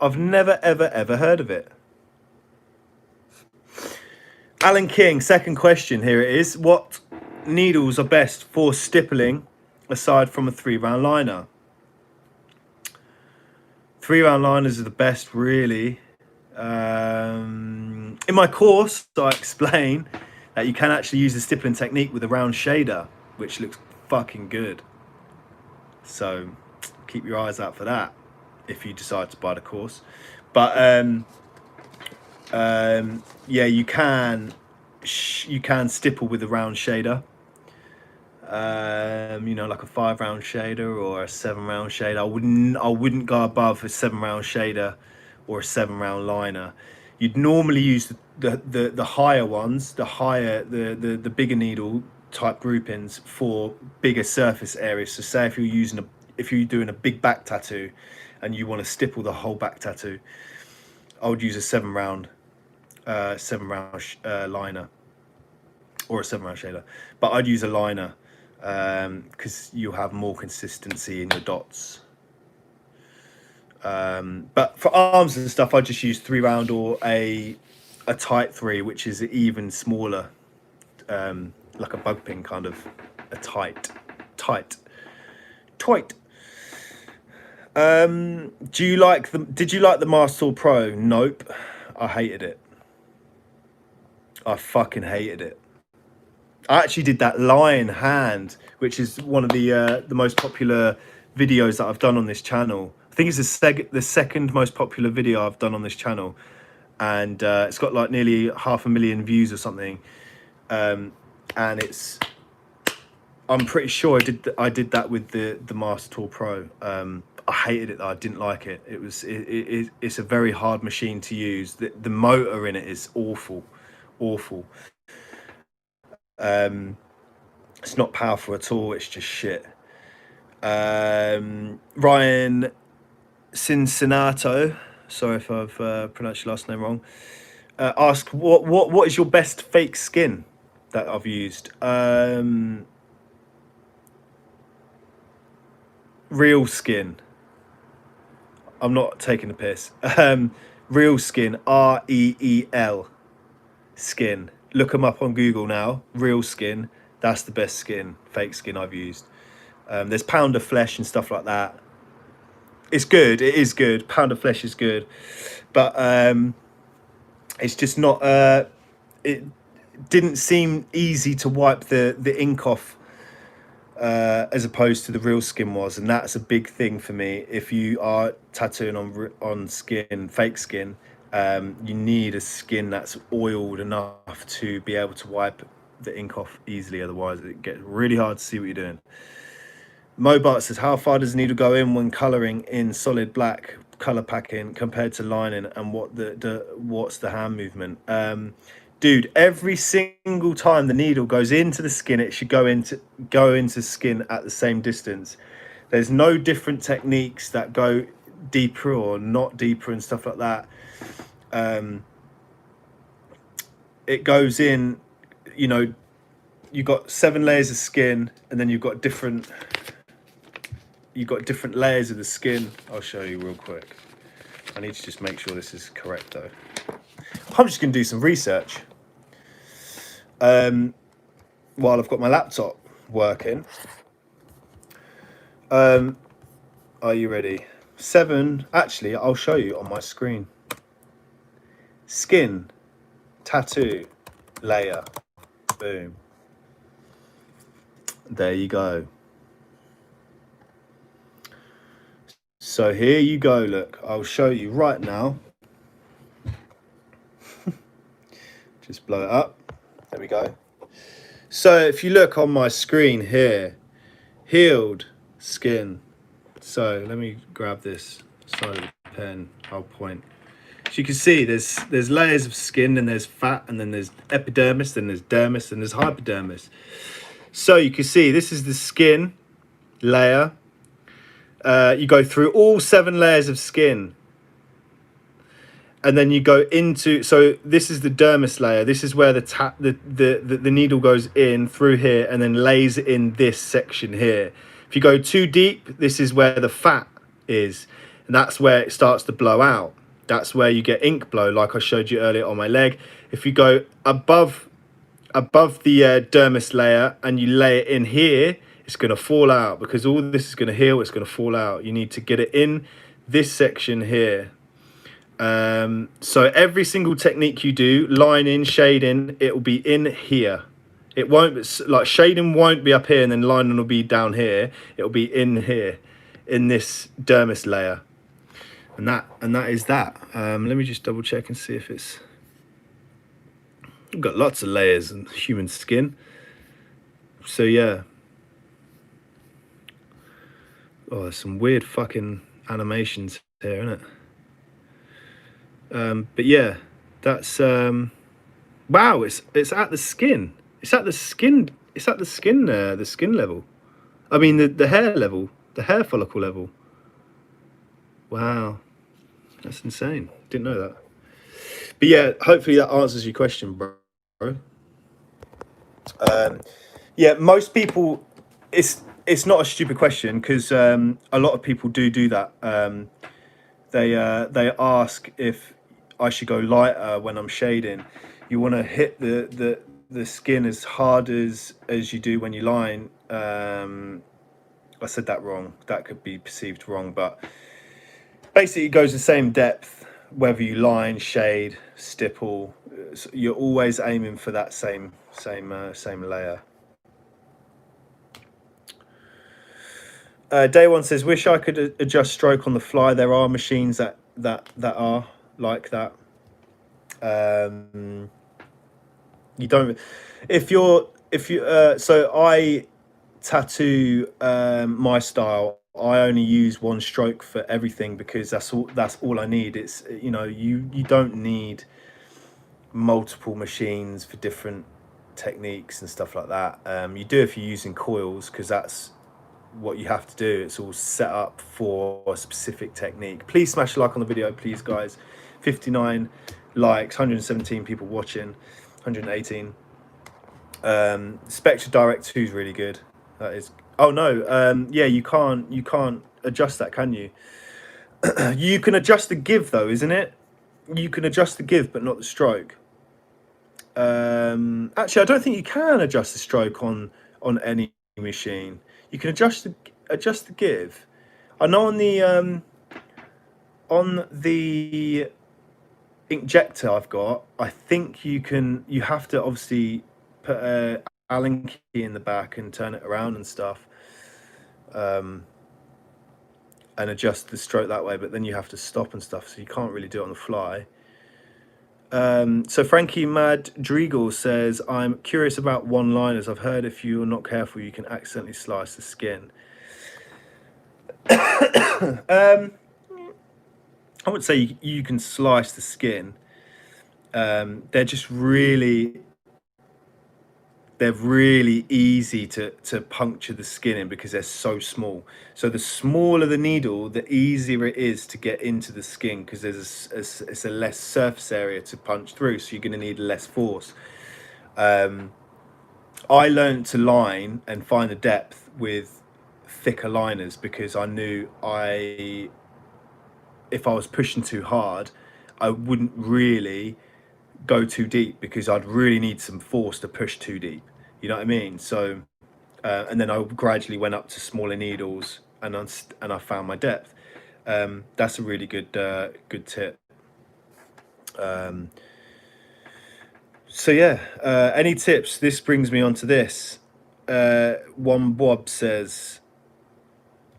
I've never ever heard of it. Alan King, second question, here it is. What needles are best for stippling aside from a 3-round liner? 3-round liners are the best, really. In my course, I explain that you can actually use the stippling technique with a round shader, which looks fucking good. So keep your eyes out for that if you decide to buy the course. But yeah, you can stipple with a round shader. You know, like a 5-round shader or a 7-round shader. I wouldn't go above a 7-round shader or a 7-round liner. You'd normally use the higher ones, the bigger needle type groupings for bigger surface areas. So say if you're doing a big back tattoo and you want to stipple the whole back tattoo, I would use a 7-round liner or a 7-round shader, but I'd use a liner because you'll have more consistency in your dots. But for arms and stuff, I just use 3-round or a tight 3, which is even smaller, like a bug pin, kind of a tight. Did you like the Master Tool Pro? Nope, I hated it. I fucking hated it. I actually did that lion hand, which is one of the most popular videos that I've done on this channel. I think it's the second most popular video I've done on this channel, and it's got like nearly 500,000 views or something. And I'm pretty sure I did that with the Master Tool Pro. I hated it though. I didn't like it. It's a very hard machine to use. The motor in it is awful. It's not powerful at all. It's just shit. Ryan Cincinnato, sorry if I've pronounced your last name wrong, asked what is your best fake skin that I've used? Real skin. I'm not taking the piss. Real skin, REEL skin. Look them up on Google now. Real skin. That's the best skin, fake skin I've used. There's Pound of Flesh and stuff like that. It's good. It is good. Pound of Flesh is good, but it's just not. It didn't seem easy to wipe the ink off as opposed to the real skin was, and that's a big thing for me. If you are tattooing on skin, fake skin, you need a skin that's oiled enough to be able to wipe the ink off easily. Otherwise, it gets really hard to see what you're doing. Mobart says, how far does the needle go in when colouring in solid black colour packing compared to lining, and what's the hand movement? Dude, every single time the needle goes into the skin, it should go into skin at the same distance. There's no different techniques that go deeper or not deeper and stuff like that. It goes in, you know, you've got 7 layers of skin, and then you've got different layers of the skin. I'll show you real quick. I need to just make sure this is correct though. I'm just gonna do some research while I've got my laptop working. Are you ready? 7, actually, I'll show you on my screen. Skin, tattoo, layer, boom. There you go. So here you go, look, I'll show you right now. Just blow it up. There we go. So if you look on my screen here, healed skin. So let me grab this side of the pen, I'll point. So you can see there's layers of skin, and there's fat, and then there's epidermis, then there's dermis, and there's hypodermis. So you can see this is the skin layer. you go through all 7 layers of skin, and then you go into, so this is the dermis layer. This is where the needle goes in through here and then lays in this section here. If you go too deep, this is where the fat is, and that's where it starts to blow out. That's where you get ink blow, like I showed you earlier on my leg. If you go above the dermis layer and you lay it in here, it's going to fall out, because all this is going to heal. It's going to fall out. You need to get it in this section here. So every single technique you do, line in, shade in, it will be in here. It won't, like, shading won't be up here and then lining will be down here. It'll be in here, in this dermis layer, and that is that. Let me just double check and see if it's. We've got lots of layers in human skin, so yeah. Oh, there's some weird fucking animations here, isn't it? But yeah, that's wow. It's at the skin. It's at the skin. It's at the skin. The skin level. I mean the hair level. The hair follicle level. Wow, that's insane. Didn't know that. But yeah, hopefully that answers your question, bro. Yeah, most people. It's not a stupid question, because a lot of people do that. They ask if I should go lighter when I'm shading. You want to hit the skin as hard as you do when you line. I said that wrong. That could be perceived wrong, but basically it goes the same depth whether you line, shade, stipple. You're always aiming for that same layer. Day One says, wish I could adjust stroke on the fly. There are machines that are like that. You don't, if you so I tattoo my style. I only use one stroke for everything, because that's all I need. It's, you know, you don't need multiple machines for different techniques and stuff like that. You do if you're using coils, because that's what you have to do. It's all set up for a specific technique. Please smash a like on the video, please, guys. 59 likes, 117 people watching, 118. Spectre Direct 2 is really good. That is. Oh no, yeah, you can't adjust that, can you? You can adjust the give though, isn't it? You can adjust the give but not the stroke. Actually, I don't think you can adjust the stroke on any machine. You can adjust the give. I know on the injector I've got, I think you have to obviously put a Allen key in the back and turn it around and stuff, and adjust the stroke that way, but then you have to stop and stuff, so you can't really do it on the fly. So Frankie Madrigal says, I'm curious about one-liners. I've heard if you're not careful, you can accidentally slice the skin. I would say you can slice the skin. They're just really easy to puncture the skin in, because they're so small. So the smaller the needle, the easier it is to get into the skin, because it's a less surface area to punch through, so you're going to need less force. I learned to line and find the depth with thicker liners, because I knew if I was pushing too hard, I wouldn't really go too deep, because I'd really need some force to push too deep. You know what I mean? So, and then I gradually went up to smaller needles, and I found my depth. That's a really good tip. So yeah, any tips? This brings me on to this. One Bob says,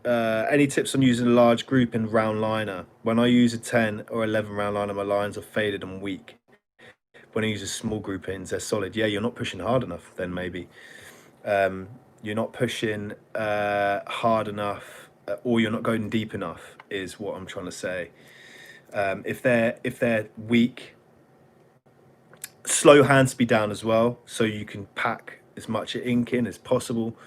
any tips on using a large group in round liner? When I use a 10 or 11 round liner, my lines are faded and weak. When I use a small group ins, they're solid. Yeah, you're not pushing hard enough then, maybe. You're not pushing hard enough, or you're not going deep enough, is what I'm trying to say. If they're weak, slow hand speed down as well, so you can pack as much ink in as possible.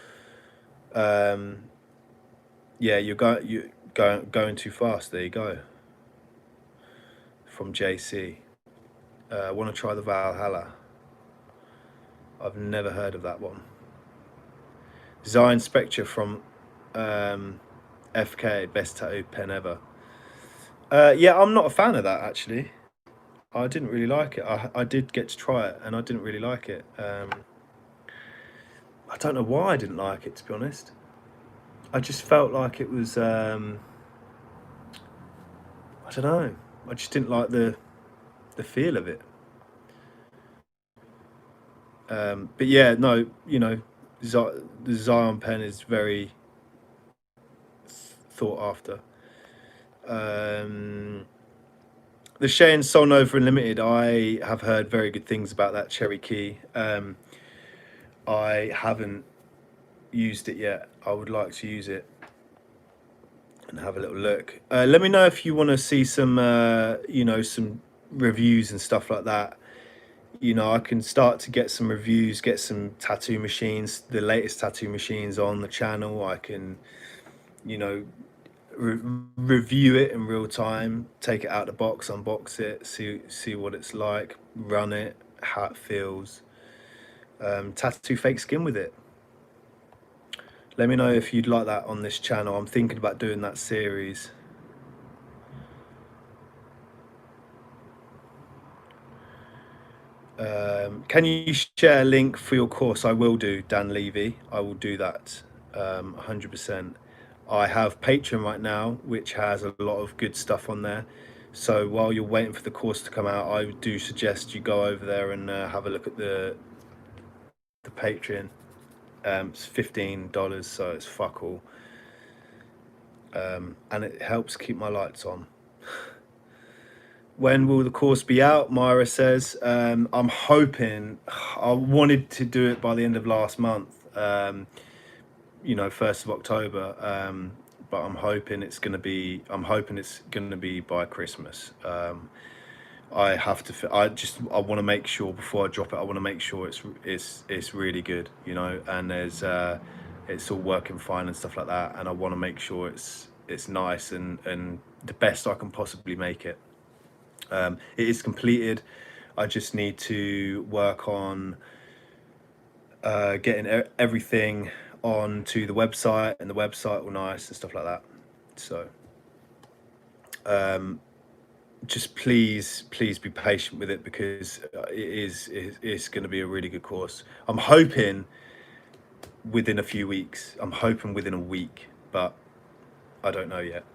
Yeah, you're going too fast. There you go. From JC. Want to try the Valhalla? I've never heard of that one. Zion Spectre from FK, best tattoo pen ever. Yeah, I'm not a fan of that actually. I didn't really like it. I did get to try it, and I didn't really like it. I don't know why I didn't like it, to be honest. I just felt like it was. I don't know. I just didn't like the feel of it. But yeah, no, the Zion pen is very thought after. The Cheyenne Soul Nova Unlimited, I have heard very good things about that Cherry Key. I haven't used it yet. I would like to use it and have a little look. Let me know if you want to see some, some reviews and stuff like that. I can start to get some reviews, get some tattoo machines, the latest tattoo machines on the channel. I can, you know, review it in real time, take it out of the box, unbox it, see what it's like, run it, how it feels, tattoo fake skin with it. Let me know if you'd like that on this channel. I'm thinking about doing that series. Can you share a link for your course? I will do, Dan Levy. I will do that 100%. I have Patreon right now, which has a lot of good stuff on there. So while you're waiting for the course to come out, I do suggest you go over there and have a look at the Patreon. It's $15, so it's fuck all. And it helps keep my lights on. When will the course be out? Myra says. I'm hoping. I wanted to do it by the end of last month. 1st of October. But I'm hoping it's going to be. I'm hoping it's going to be by Christmas. I have to. I want to make sure before I drop it. I want to make sure it's really good. And there's it's all working fine and stuff like that. And I want to make sure it's nice and the best I can possibly make it. It is completed. I just need to work on getting everything onto the website and the website all nice and stuff like that. So just please be patient with it, because it's going to be a really good course. I'm hoping within a few weeks. I'm hoping within a week, but I don't know yet.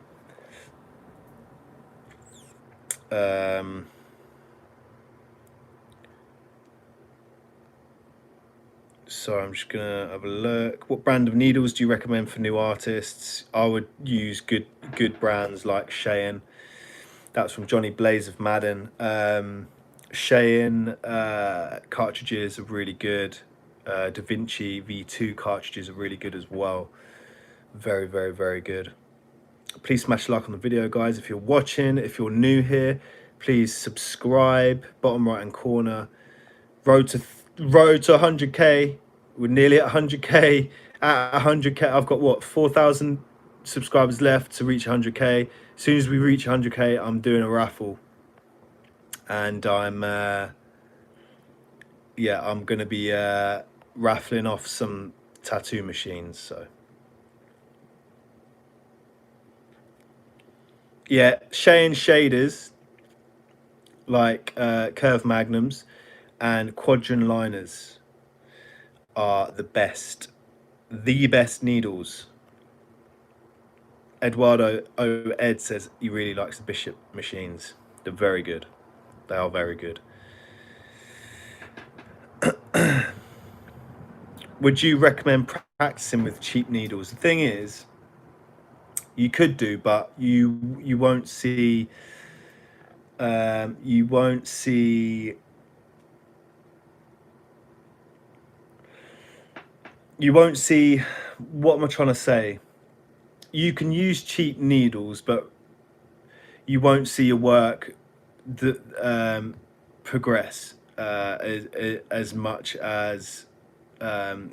So I'm just gonna have a look. What brand of needles do you recommend for new artists? I would use good brands like Cheyenne. That's from Johnny Blaze of Madden. Cheyenne cartridges are really good. Da Vinci V2 cartridges are really good as well. Very, very, very good. Please smash a like on the video, guys. If you're watching, if you're new here, please subscribe. Bottom right hand corner. Road to 100k. We're nearly at 100k. At 100k, I've got what, 4,000 subscribers left to reach 100k. As soon as we reach 100k, I'm doing a raffle, and I'm gonna be raffling off some tattoo machines. So yeah, Cheyenne shaders like curve magnums and quadrant liners are the best needles. Eduardo Ed says he really likes the Bishop machines. They're very good. They are very good. Would you recommend practicing with cheap needles? The thing is, you could do, but you won't see you won't see what am I trying to say? You can use cheap needles, but you won't see your work progress as much as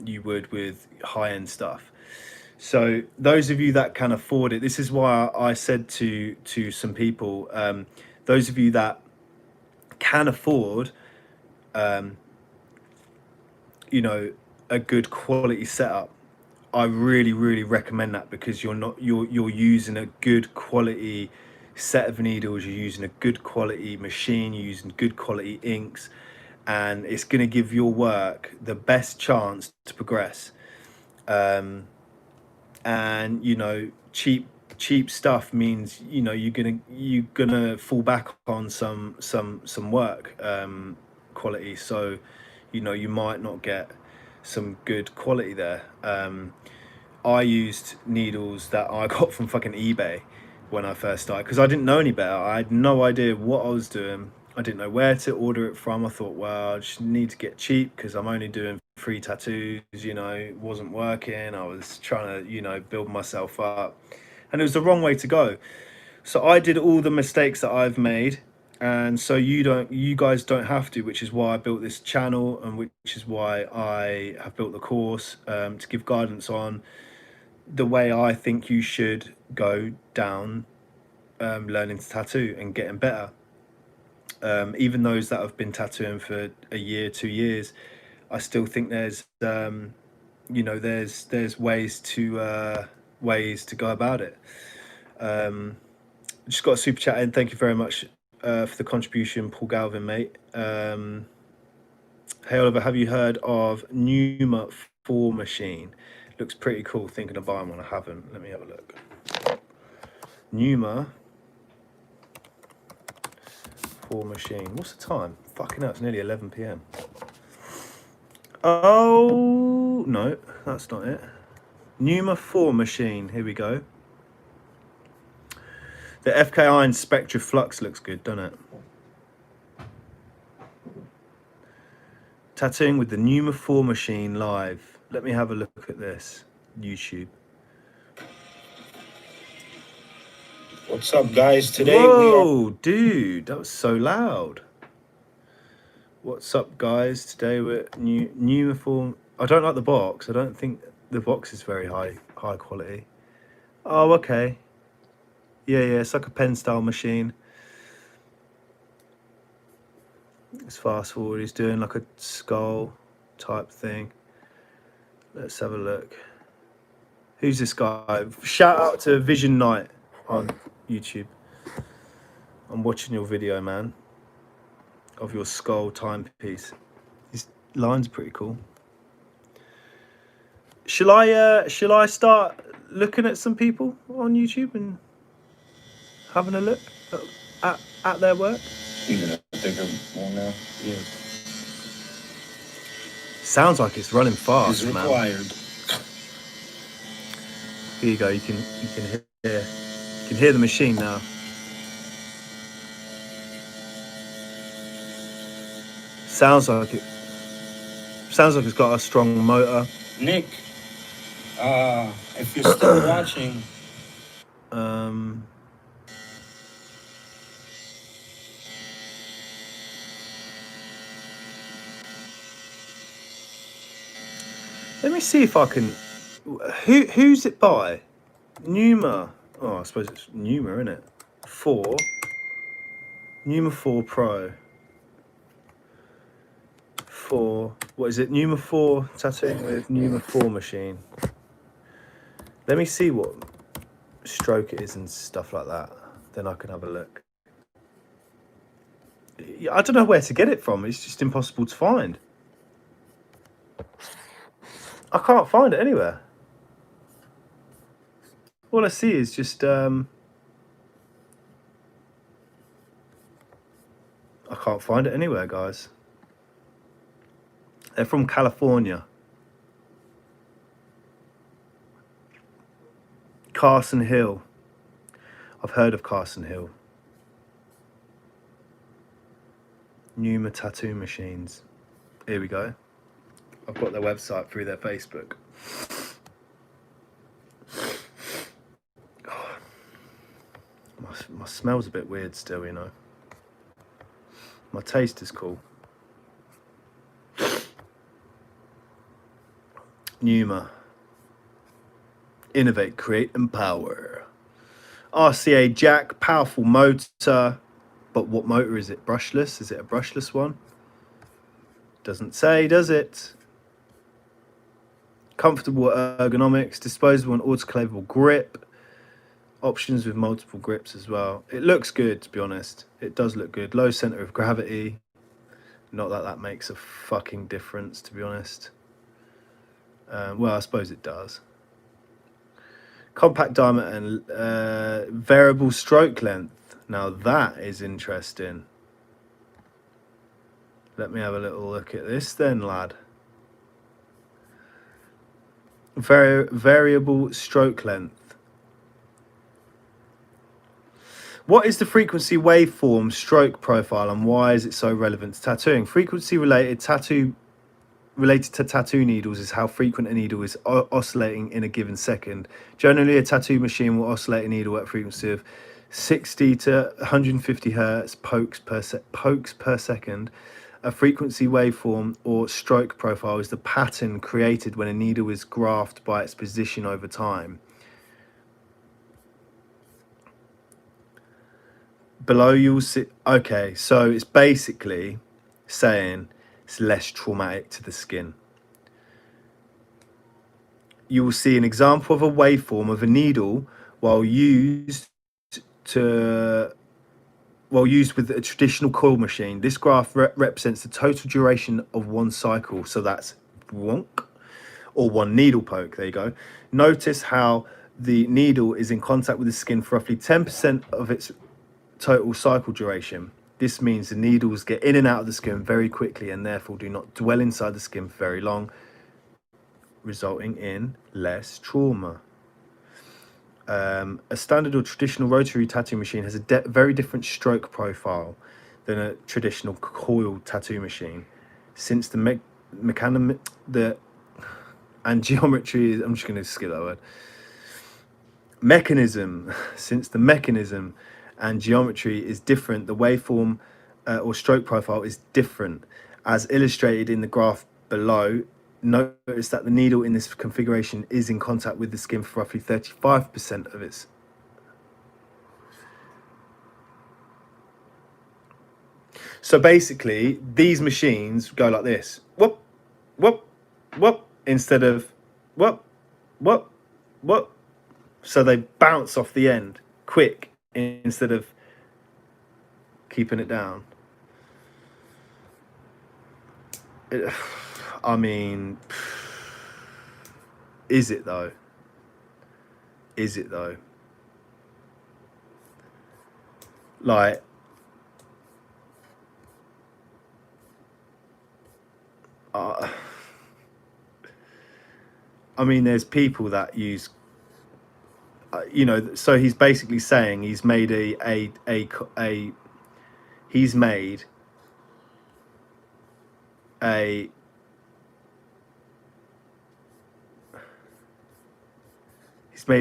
you would with high-end stuff. So those of you that can afford it, this is why I said to some people, those of you that can afford, you know, a good quality setup, I really recommend that, because you're using a good quality set of needles, you're using a good quality machine, you're using good quality inks, and it's going to give your work the best chance to progress. And you know, cheap stuff means, you know, you're gonna fall back on some work quality, so you know, you might not get some good quality there. I used needles that I got from fucking eBay when I first started, because I didn't know any better. I had no idea what I was doing. I didn't know where to order it from. I thought, well, I just need to get cheap because I'm only doing 3 tattoos, you know. It wasn't working. I was trying to, you know, build myself up, and it was the wrong way to go. So I did all the mistakes that I've made, and so you guys don't have to, which is why I built this channel, and which is why I have built the course, to give guidance on the way I think you should go down, learning to tattoo and getting better. Even those that have been tattooing for a year, 2 years, I still think there's you know, there's ways to go about it. Just got a super chat in. Thank you very much for the contribution, Paul Galvin, mate. Hey Oliver, have you heard of Numa 4 machine? Looks pretty cool. Thinking of buying one. I haven't. Let me have a look. Numa 4 machine. What's the time? Fucking hell, it's nearly 11 p.m. Oh no, that's not it. Numa 4 machine. Here we go. The FK Iron Spectra Flux looks good, doesn't it? Tattooing with the Numa 4 machine live. Let me have a look at this. YouTube. What's up, guys? Today Whoa, dude, that was so loud. What's up, guys? Today we're Numa 4. I don't like the box. I don't think the box is very high quality. Oh, okay. Yeah, it's like a pen style machine. Let's fast forward. He's doing like a skull type thing. Let's have a look. Who's this guy? Shout out to Vision Knight on YouTube. I'm watching your video, man, of your skull timepiece. His line's pretty cool. Shall I start looking at some people on YouTube and having a look at their work? Yeah, I think I'm on now. Yeah. Sounds like it's running fast, Is required. man. Here you go. You can hear the machine now. Sounds like it's got a strong motor. Nick, if you're still watching, let me see if I can. Who's it by? Numa. Oh, I suppose it's Numa, isn't it? 4. Numa 4 Pro. 4. What is it? Numa 4 tattooing with Numa 4 machine. Let me see what stroke it is and stuff like that. Then I can have a look. I don't know where to get it from. It's just impossible to find. I can't find it anywhere. All I see is just I can't find it anywhere, guys. They're from California. Carson Hill. I've heard of Carson Hill. Numa tattoo machines. Here we go. I've got their website through their Facebook. Oh, my smell's a bit weird still, you know. My taste is cool. Numa. Innovate, create, empower. RCA jack, powerful motor. But what motor is it? Brushless? Is it a brushless one? Doesn't say, does it? Comfortable ergonomics, disposable and autoclavable grip. Options with multiple grips as well. It looks good, to be honest. It does look good. Low center of gravity. Not that that makes a fucking difference, to be honest. Well, I suppose it does. Compact diameter and variable stroke length. Now that is interesting. Let me have a little look at this then, lad. Variable stroke length. What is the frequency waveform stroke profile and why is it so relevant to tattooing? Frequency related to tattoo needles is how frequent a needle is oscillating in a given second. Generally, a tattoo machine will oscillate a needle at a frequency of 60 to 150 hertz pokes per second. A frequency waveform or stroke profile is the pattern created when a needle is graphed by its position over time. Below you'll see, okay, so it's basically saying it's less traumatic to the skin. You will see an example of a waveform of a needle while used with a traditional coil machine. This graph represents the total duration of one cycle, so that's wonk, or one needle poke. There you go. Notice how the needle is in contact with the skin for roughly 10% of its total cycle duration. This means the needles get in and out of the skin very quickly and therefore do not dwell inside the skin for very long, resulting in less trauma. A standard or traditional rotary tattoo machine has a very different stroke profile than a traditional coil tattoo machine, since the and geometry is, I'm just going to skip that word. Since the mechanism and geometry is different, the waveform or stroke profile is different. As illustrated in the graph below, notice that the needle in this configuration is in contact with the skin for roughly 35% of its. So basically, these machines go like this: whoop, whoop, whoop, instead of whoop, whoop, whoop. So they bounce off the end quick instead of keeping it down. I mean, is it though? Is it though? Like, I mean, there's people that use, you know. So he's basically saying he's made he's made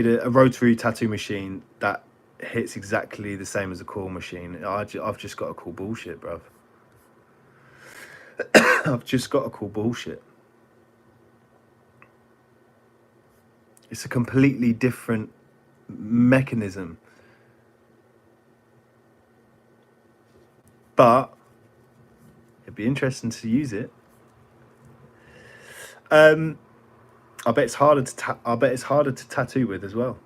a rotary tattoo machine that hits exactly the same as a coil machine. I've just got to call bullshit, bruv. I've just got to call bullshit. It's a completely different mechanism. But it'd be interesting to use it. I bet it's harder to tattoo with as well.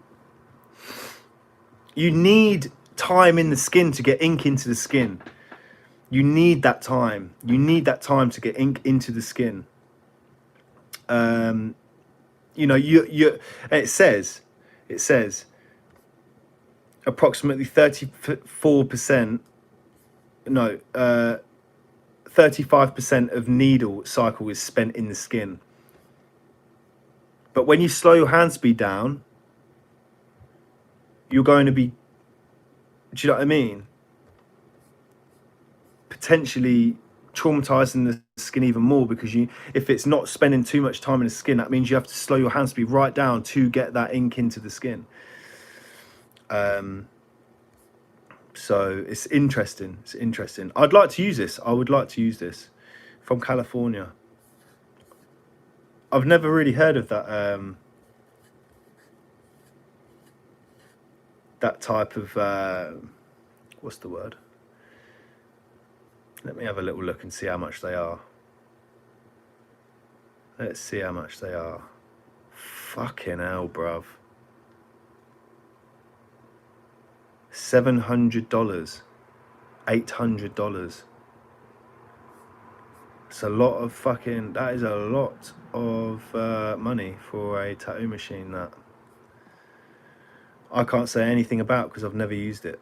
You need time in the skin to get ink into the skin. You need that time. You need that time to get ink into the skin. You know, it says approximately 34%. No, 35% of needle cycle is spent in the skin. But when you slow your hand speed down, you're going to be, do you know what I mean? Potentially traumatizing the skin even more, because if it's not spending too much time in the skin, that means you have to slow your hand speed right down to get that ink into the skin. So it's interesting. It's interesting. I'd like to use this. I would like to use this from California. I've never really heard of that. that type of what's the word? Let me have a little look and see how much they are. Let's see how much they are. Fucking hell, bruv. $700, $800. It's a lot of fucking. That is a lot of money for a tattoo machine that I can't say anything about because I've never used it.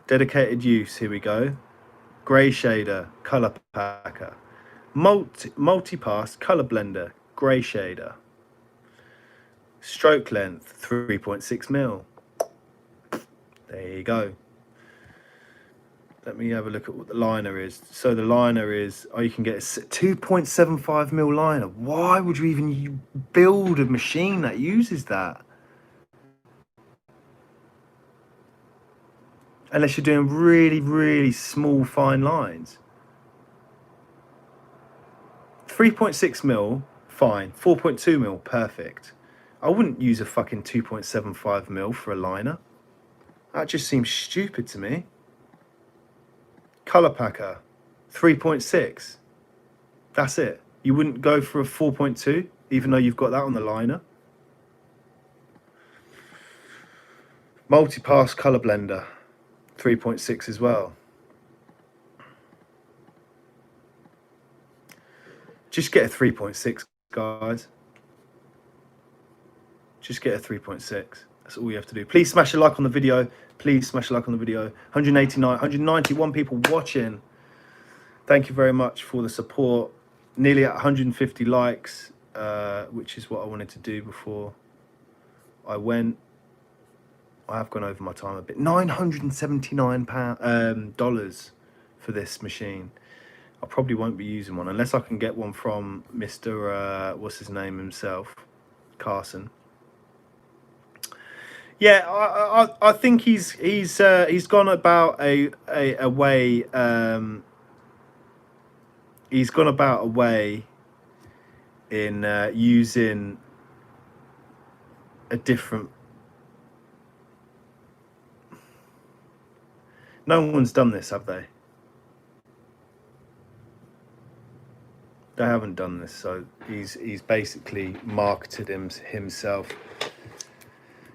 Dedicated use. Here we go. Grey shader, color packer, multi-pass color blender, grey shader. Stroke length 3.6 mil. There you go. Let me have a look at what the liner is. So the liner is, you can get a 2.75 mil liner. Why would you even build a machine that uses that? Unless you're doing really, really small, fine lines. 3.6 mil, fine. 4.2 mil, perfect. I wouldn't use a fucking 2.75 mil for a liner. That just seems stupid to me. Color packer, 3.6. That's it. You wouldn't go for a 4.2, even though you've got that on the liner. Multi-pass color blender, 3.6 as well. Just get a 3.6, guys. Just get a 3.6. That's all you have to do. Please smash a like on the video. Please smash a like on the video. 191 people watching. Thank you very much for the support. Nearly at 150 likes, which is what I wanted to do before I went. I have gone over my time a bit. $979 for this machine. I probably won't be using one unless I can get one from Mr. What's his name himself, Carson. Yeah, I think he's gone about a way. He's gone about a way in using a different. No one's done this, have they? They haven't done this, so he's basically marketed himself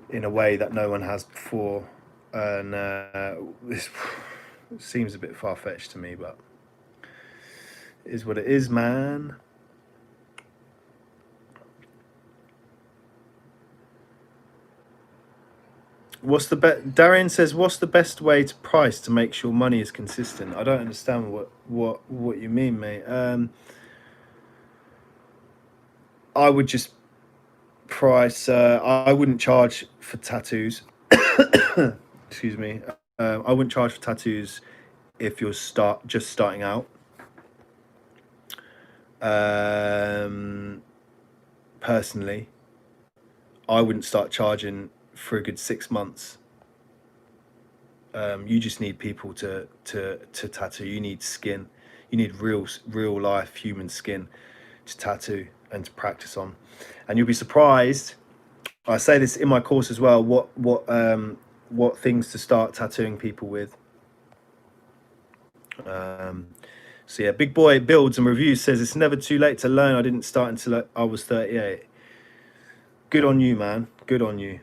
in a way that no one has before, and this seems a bit far-fetched to me, but it is what it is, man. Darian says, what's the best way to price to make sure money is consistent? I don't understand what you mean, mate. I would just price. I wouldn't charge for tattoos. Excuse me. I wouldn't charge for tattoos if you're just starting out. Personally, I wouldn't start charging for a good 6 months. You just need people to tattoo. You need skin. You need real life human skin to tattoo and to practice on. And you'll be surprised. I say this in my course as well. What things to start tattooing people with. So yeah, Big Boy Builds and Reviews says it's never too late to learn. I didn't start until I was 38. Good on you, man. Good on you.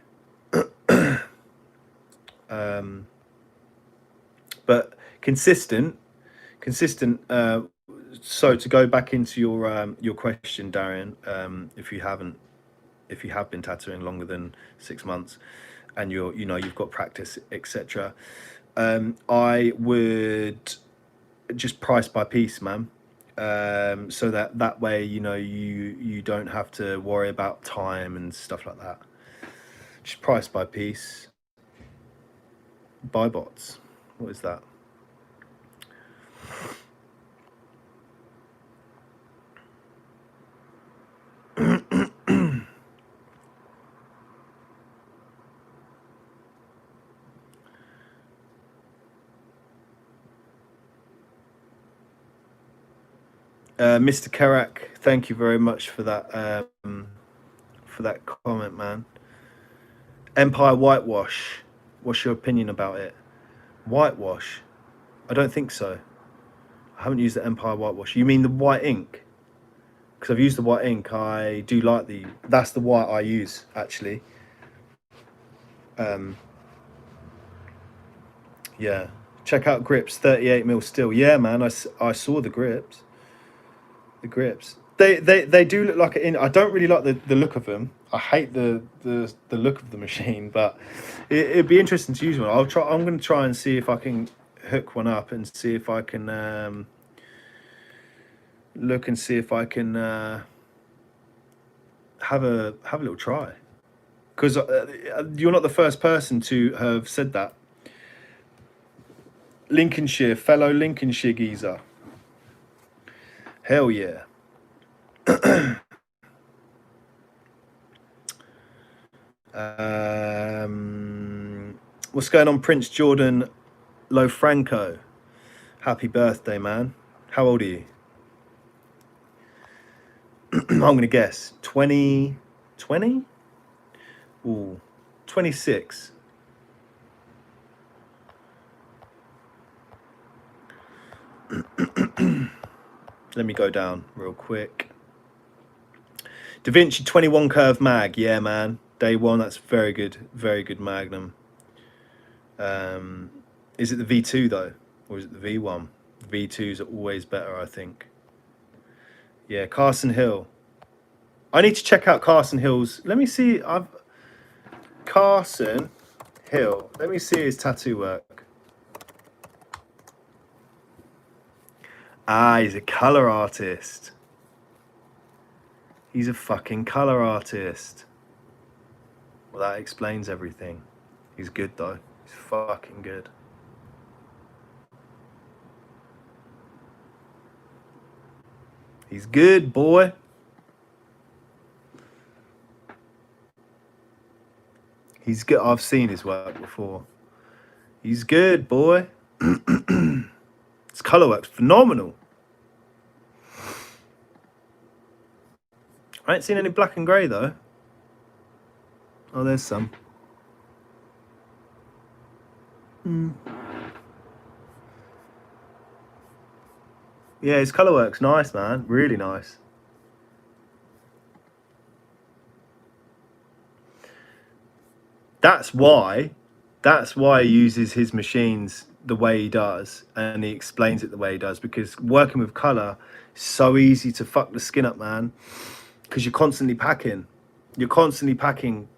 But consistent. So to go back into your question, Darian, if you have been tattooing longer than 6 months, and you've got practice, etc., I would just price by piece, man. So that way, you don't have to worry about time and stuff like that. Just price by piece. Buy bots. What is that? Mr. Karak, thank you very much for that comment, man. Empire whitewash. What's your opinion about it? Whitewash? I don't think so. I haven't used the Empire whitewash. You mean the white ink? Because I've used the white ink. I do like that's the white I use, actually. Yeah. Check out grips, 38mm steel. Yeah, man, I saw the grips. The grips. They do look like I don't really like the look of them. I hate the look of the machine, but it'd be interesting to use one. I'm going to try and see if I can hook one up and see if I can look and see if I can have a little try. Because you're not the first person to have said that. Lincolnshire, fellow Lincolnshire geezer. Hell yeah. What's going on, Prince Jordan Lofranco? Happy birthday, man. How old are you? I'm going to guess 20. Ooh, 26. Let me go down real quick. Da Vinci 21 curve mag. Yeah, man. Day one. That's very good. Very good Magnum. Is it the V2 though? Or is it the V1? V2s are always better, I think. Yeah, Carson Hill. I need to check out Carson Hill's. Let me see. Carson Hill. Let me see his tattoo work. Ah, he's a color artist. He's a fucking color artist. Well, that explains everything. He's good though. He's fucking good. He's good, boy. He's good. I've seen his work before. He's good, boy. His color work's phenomenal. I ain't seen any black and grey though. Oh, there's some. Yeah, his color work's nice, man. Really nice. That's why he uses his machines the way he does, and he explains it the way he does, because working with color is so easy to fuck the skin up, man, because you're constantly packing. You're constantly packing.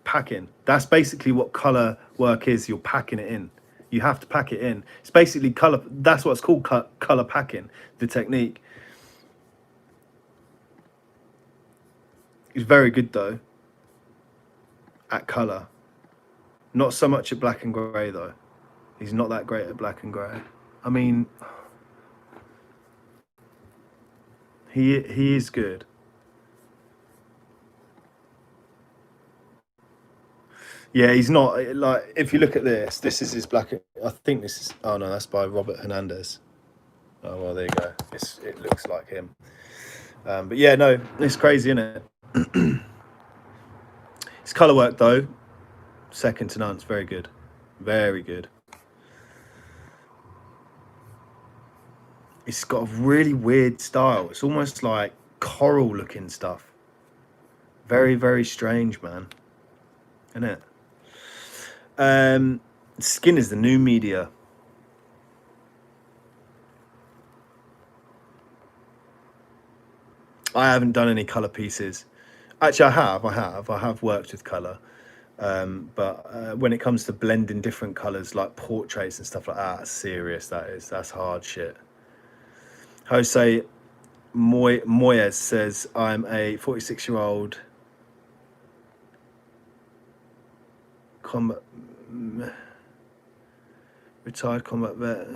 That's basically what color work is. You're packing it in. You have to pack it in. It's basically color. That's what it's called, color packing, the technique. He's very good though at color. Not so much at black and grey though. He's not that great at black and grey. I mean, he is good. Yeah, he's not like, if you look at this is his black. I think this is. Oh no, that's by Robert Hernandez. Oh well, there you go. It looks like him. But yeah, no, it's crazy, isn't it? His color work though, second to none. It's very good, very good. It's got a really weird style. It's almost like coral looking stuff. Very, very strange, man. Isn't it? Skin is the new media. I haven't done any color pieces. Actually, I have worked with color. But when it comes to blending different colors like portraits and stuff like that, that's serious. That's hard shit. Jose Moyes says, I'm a 46-year-old retired combat vet,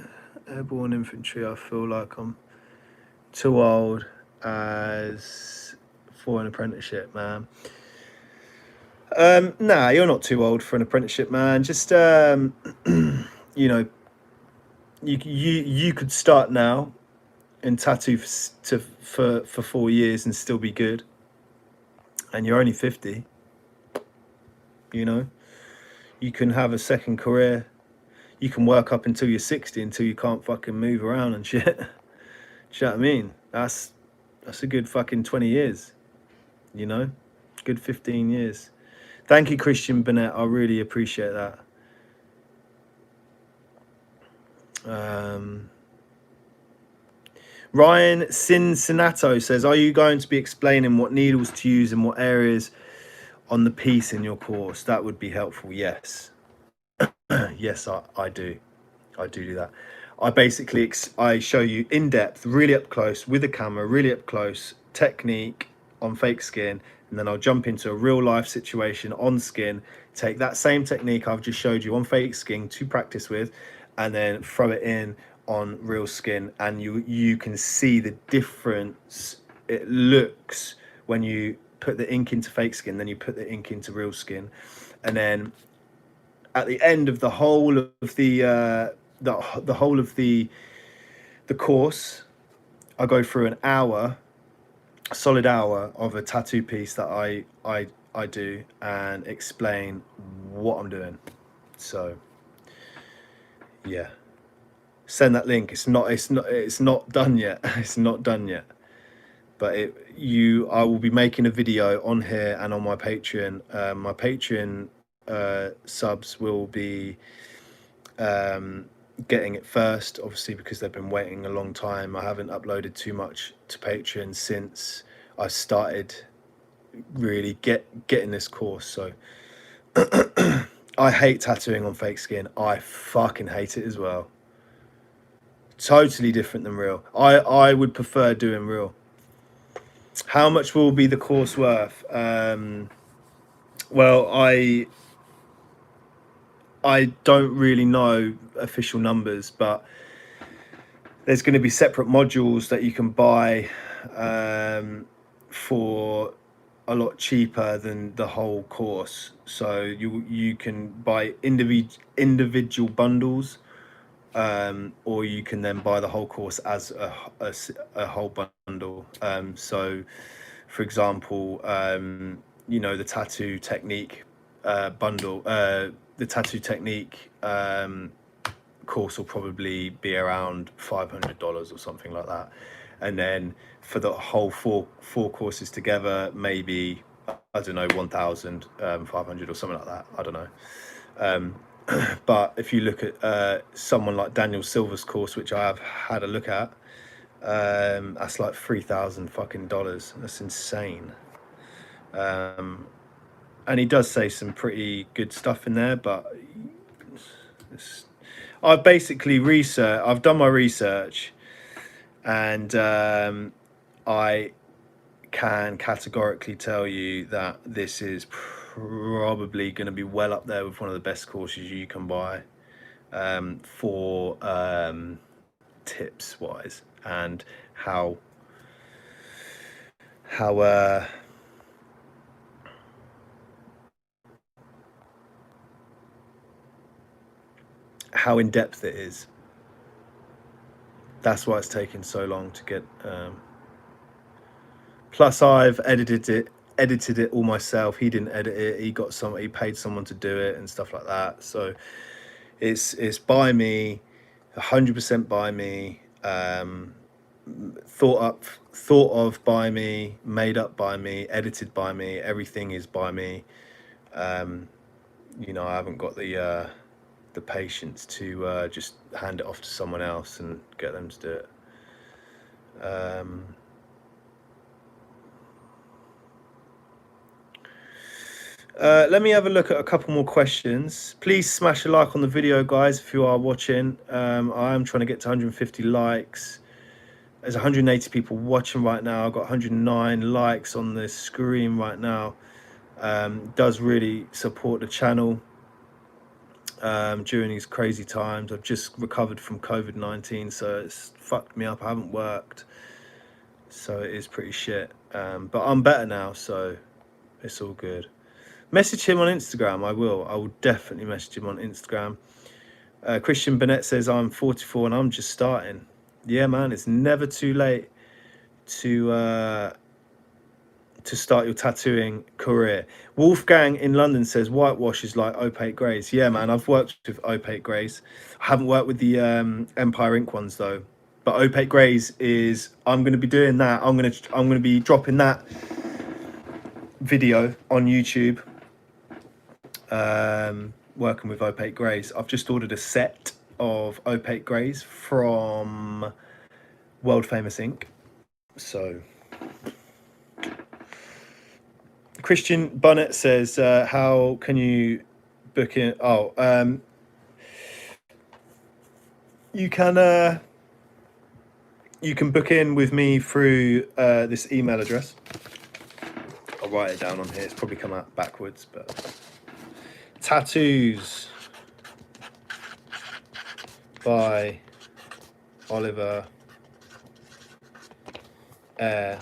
airborne infantry. I feel like I'm too old for an apprenticeship, man. Nah, you're not too old for an apprenticeship, man. Just you know, you could start now and tattoo for 4 years and still be good, and you're only 50, you know. You can have a second career. You can work up until you're 60 until you can't fucking move around and shit. Do you know what I mean? That's a good fucking 20 years, you know? Good 15 years. Thank you, Christian Burnett. I really appreciate that. Ryan Cincinnati says, are you going to be explaining what needles to use in what areas on the piece in your course? That would be helpful. Yes. Yes, I do. I do that. I basically, I show you in depth, really up close with a camera, really up close technique on fake skin. And then I'll jump into a real life situation on skin, take that same technique I've just showed you on fake skin to practice with, and then throw it in on real skin. And you can see the difference it looks when you put the ink into fake skin, then you put the ink into real skin. And then at the end of the whole of the whole of the course, I go through an hour, a solid hour of a tattoo piece that I do and explain what I'm doing. So yeah, send that link. It's not done yet. It's not done yet. But I will be making a video on here and on my Patreon. My Patreon subs will be getting it first, obviously, because they've been waiting a long time. I haven't uploaded too much to Patreon since I started really getting this course. So I hate tattooing on fake skin. I fucking hate it as well. Totally different than real. I would prefer doing real. How much will be the course worth? Well, I don't really know official numbers, but there's going to be separate modules that you can buy for a lot cheaper than the whole course. So you can buy individual bundles, or you can then buy the whole course as a whole bundle. So, for example, you know, the tattoo technique bundle, the tattoo technique course will probably be around $500 or something like that, and then for the whole four courses together, maybe, I don't know, 1,500 or something like that. I don't know. But if you look at someone like Daniel Silver's course, which I have had a look at, that's like $3,000 fucking dollars. That's insane. And he does say some pretty good stuff in there, but I've basically I've done my research, and I can categorically tell you that this is probably going to be well up there with one of the best courses you can buy for tips wise, and how in depth it is. That's why it's taken so long to get. Plus, I've edited it all myself. He didn't edit it. He paid someone to do it and stuff like that. So it's by me, 100% by me. Thought of by me, made up by me, edited by me. Everything is by me. You know, I haven't got the patience to just hand it off to someone else and get them to do it. Let me have a look at a couple more questions. Please smash a like on the video, guys, if you are watching. I am trying to get to 150 likes. There's 180 people watching right now. I've got 109 likes on the screen right now. Does really support the channel during these crazy times. I've just recovered from COVID-19, so it's fucked me up. I haven't worked, so it is pretty shit. But I'm better now, so it's all good. Message him on Instagram. I will definitely message him on Instagram. Christian Burnett says, I'm 44 and I'm just starting. Yeah, man, it's never too late to to start your tattooing career. Wolfgang in London says whitewash is like opaque greys. Yeah, man, I've worked with opaque greys. I haven't worked with the Empire Ink ones though. But opaque greys is, I'm going to be doing that. I'm going to be dropping that video on YouTube. Working with opaque greys. I've just ordered a set of opaque greys from World Famous Ink. So Christian Bunnett says, how can you book in? You can book in with me through this email address. I'll write it down on here. It's probably come out backwards, but tattoos by Oliver Air.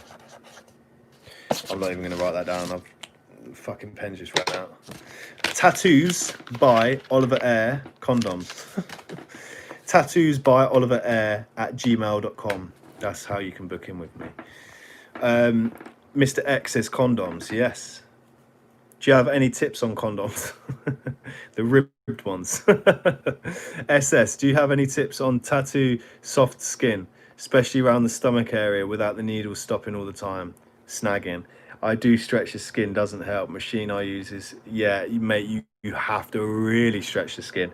I'm not even going to write that down. I've fucking pen's just ran out. Tattoos by Oliver Air condoms. Tattoos by Oliver Air at gmail.com. That's how you can book in with me. Mr. X says condoms. Yes. Do you have any tips on condoms? The ribbed ones. SS, do you have any tips on tattoo soft skin, especially around the stomach area without the needles stopping all the time? Snagging. I do stretch the skin, doesn't help. Machine I use is, yeah, mate, you have to really stretch the skin.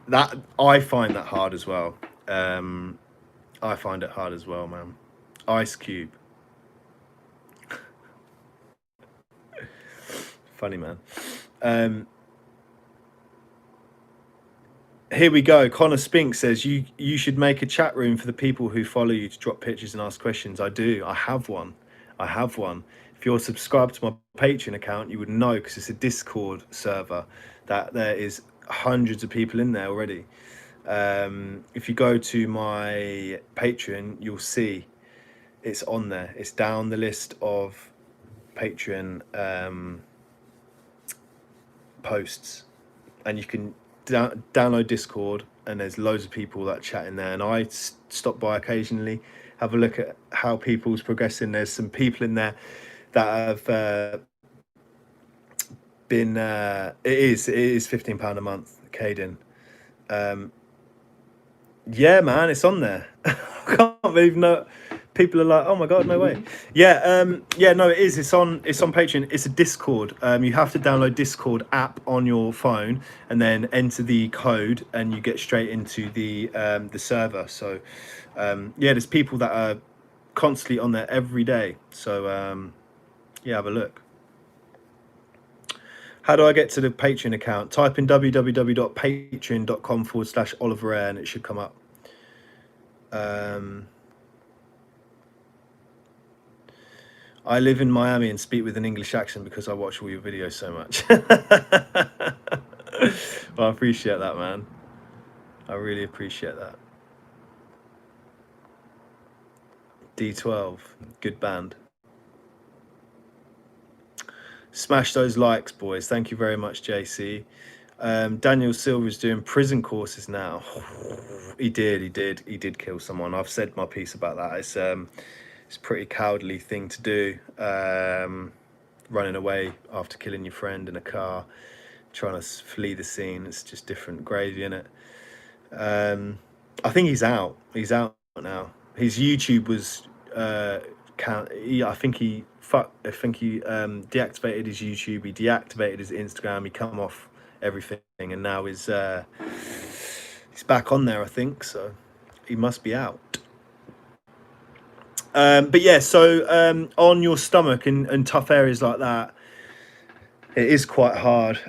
That, I find that hard as well. I find it hard as well, man. Ice Cube. Funny, man. Here we go. Connor Spink says you should make a chat room for the people who follow you to drop pictures and ask questions. I do. I have one. If you're subscribed to my Patreon account, you would know, because it's a Discord server, that there is hundreds of people in there already. If you go to my Patreon, you'll see it's on there. It's down the list of Patreon posts, and you can download Discord, and there's loads of people that chat in there, and I stop by occasionally, have a look at how people's progressing. There's some people in there that have been it is £15 a month, Caden. Yeah, man, it's on there. I can't believe people are like, oh my god, no way. Yeah, no, it is. It's on Patreon. It's a Discord. You have to download Discord app on your phone and then enter the code, and you get straight into the server. So yeah, there's people that are constantly on there every day. So yeah, have a look. How do I get to the Patreon account? Type in www.patreon.com/Oliver Air and it should come up. I live in Miami and speak with an English accent because I watch all your videos so much. Well, I appreciate that, man. I really appreciate that. D12, good band. Smash those likes, boys. Thank you very much, JC. Daniel Silver's doing prison courses now. He did kill someone. I've said my piece about that. It's a pretty cowardly thing to do. Running away after killing your friend in a car, trying to flee the scene. It's just different gravy, innit? I think he's out. He's out now. His YouTube was I think he deactivated his YouTube. He deactivated his Instagram. He come off everything, and now he's back on there, I think. So he must be out. But yeah, so on your stomach and tough areas like that, it is quite hard.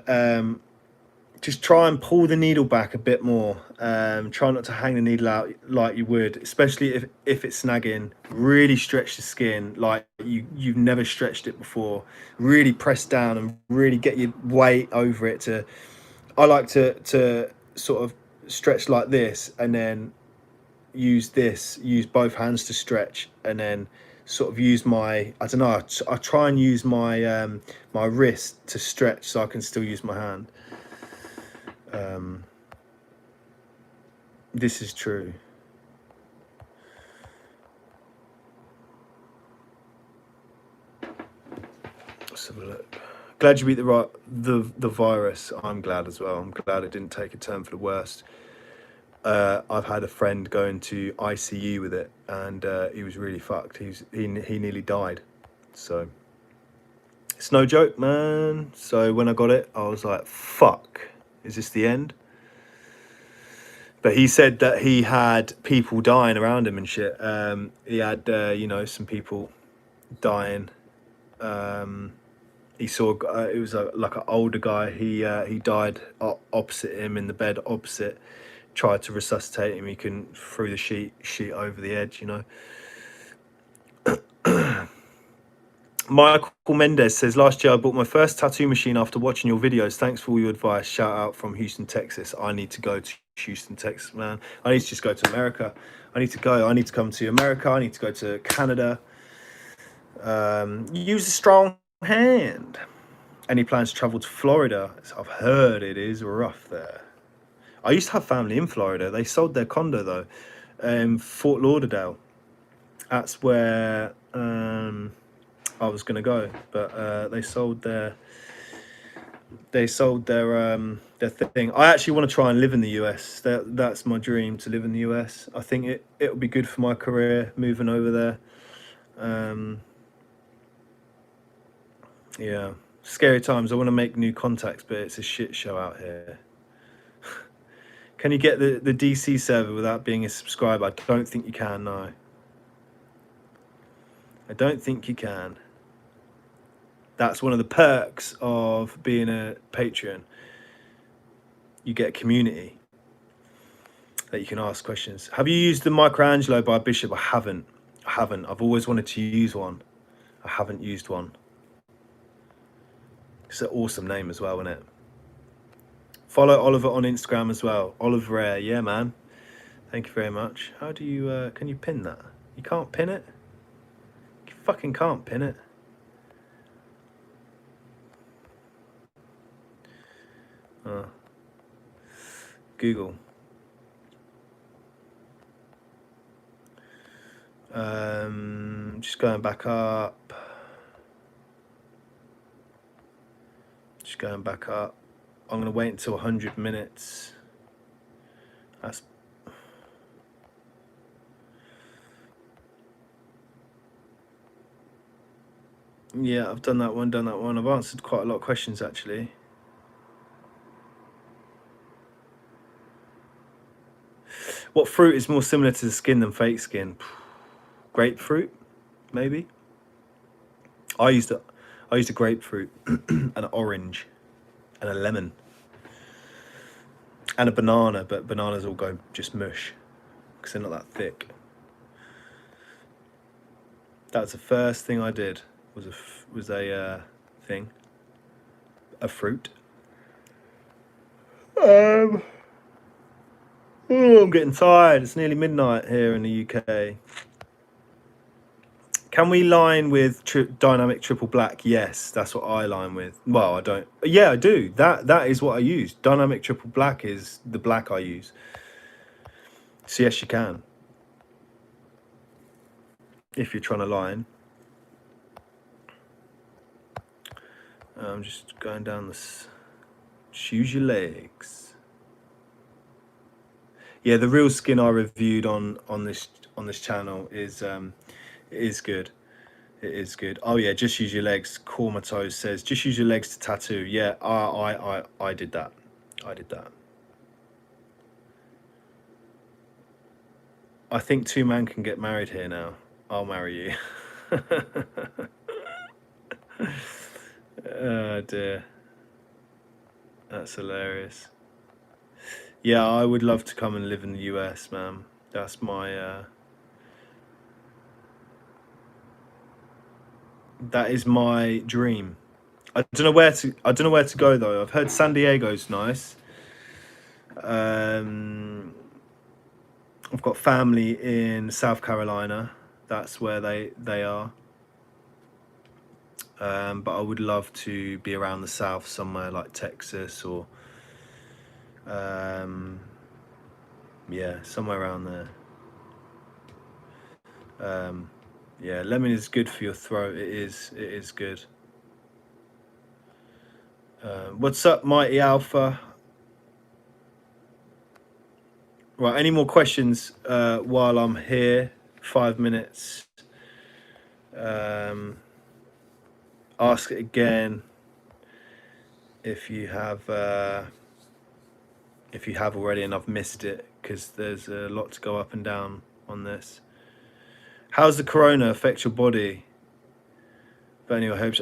Just try and pull the needle back a bit more. Try not to hang the needle out like you would, especially if it's snagging. Really stretch the skin like you've never stretched it before. Really press down and really get your weight over it. I like to sort of stretch like this, and then use both hands to stretch, and then sort of use my, I don't know, I try and use my my wrist to stretch so I can still use my hand. This is true. Let's have a look. Glad you beat the virus. I'm glad as well. I'm glad it didn't take a turn for the worst. I've had a friend go into ICU with it, and he was really fucked. He nearly died. So it's no joke, man. So when I got it, I was like, "Fuck, is this the end?" But he said that he had people dying around him and shit. He had, some people dying. He saw it was like an older guy. He died opposite him in the bed opposite. Tried to resuscitate him. He couldn't, threw the sheet over the edge. Michael Mendez says, last year I bought my first tattoo machine after watching your videos. Thanks for all your advice. Shout out from Houston, Texas. I need to go to Houston, Texas, man. I need to just go to America. I need to come to America. I need to go to Canada. Use a strong hand. Any plans to travel to Florida? I've heard it is rough there. I used to have family in Florida. They sold their condo though, Fort Lauderdale. That's where I was gonna go, but they sold their thing. I actually want to try and live in the US. That's my dream, to live in the US. I think it'll be good for my career moving over there. Yeah, scary times. I want to make new contacts, but it's a shit show out here. Can you get the DC server without being a subscriber? I don't think you can, no. I don't think you can. That's one of the perks of being a Patreon. You get a community that you can ask questions. Have you used the Michelangelo by Bishop? I haven't. I've always wanted to use one. I haven't used one. It's an awesome name as well, isn't it? Follow Oliver on Instagram as well. Oliver Rare, yeah, man. Thank you very much. How do you, can you pin that? You can't pin it? You fucking can't pin it. Google. Just going back up. I'm going to wait until 100 minutes. Yeah, I've done that one. I've answered quite a lot of questions, actually. What fruit is more similar to the skin than fake skin? Grapefruit, maybe. I used a grapefruit, an orange, and a lemon, and a banana. But bananas all go just mush because they're not that thick. That's the first thing I did. Was a thing, a fruit. Oh, I'm getting tired. It's nearly midnight here in the UK. Can we line with dynamic triple black? Yes, that's what I line with. Well, I don't. Yeah, I do. That is what I use. Dynamic triple black is the black I use. So yes, you can. If you're trying to line. I'm just going down this. Choose your legs. Yeah, the real skin I reviewed on this channel is good. It is good. Oh yeah, just use your legs. Cormatos says just use your legs to tattoo. Yeah, I did that. I think two men can get married here now. I'll marry you. Oh dear. That's hilarious. Yeah, I would love to come and live in the US, man. That's my that is my dream. I don't know where to go though. I've heard San Diego's nice. I've got family in South Carolina. That's where they are. But I would love to be around the South somewhere like Texas or yeah, somewhere around there. Yeah, lemon is good for your throat. It is good. What's up, Mighty Alpha? Right, any more questions while I'm here? 5 minutes. Ask it again if you have already and I've missed it, because there's a lot to go up and down on this. How's the corona affect your body? Burning your hopes.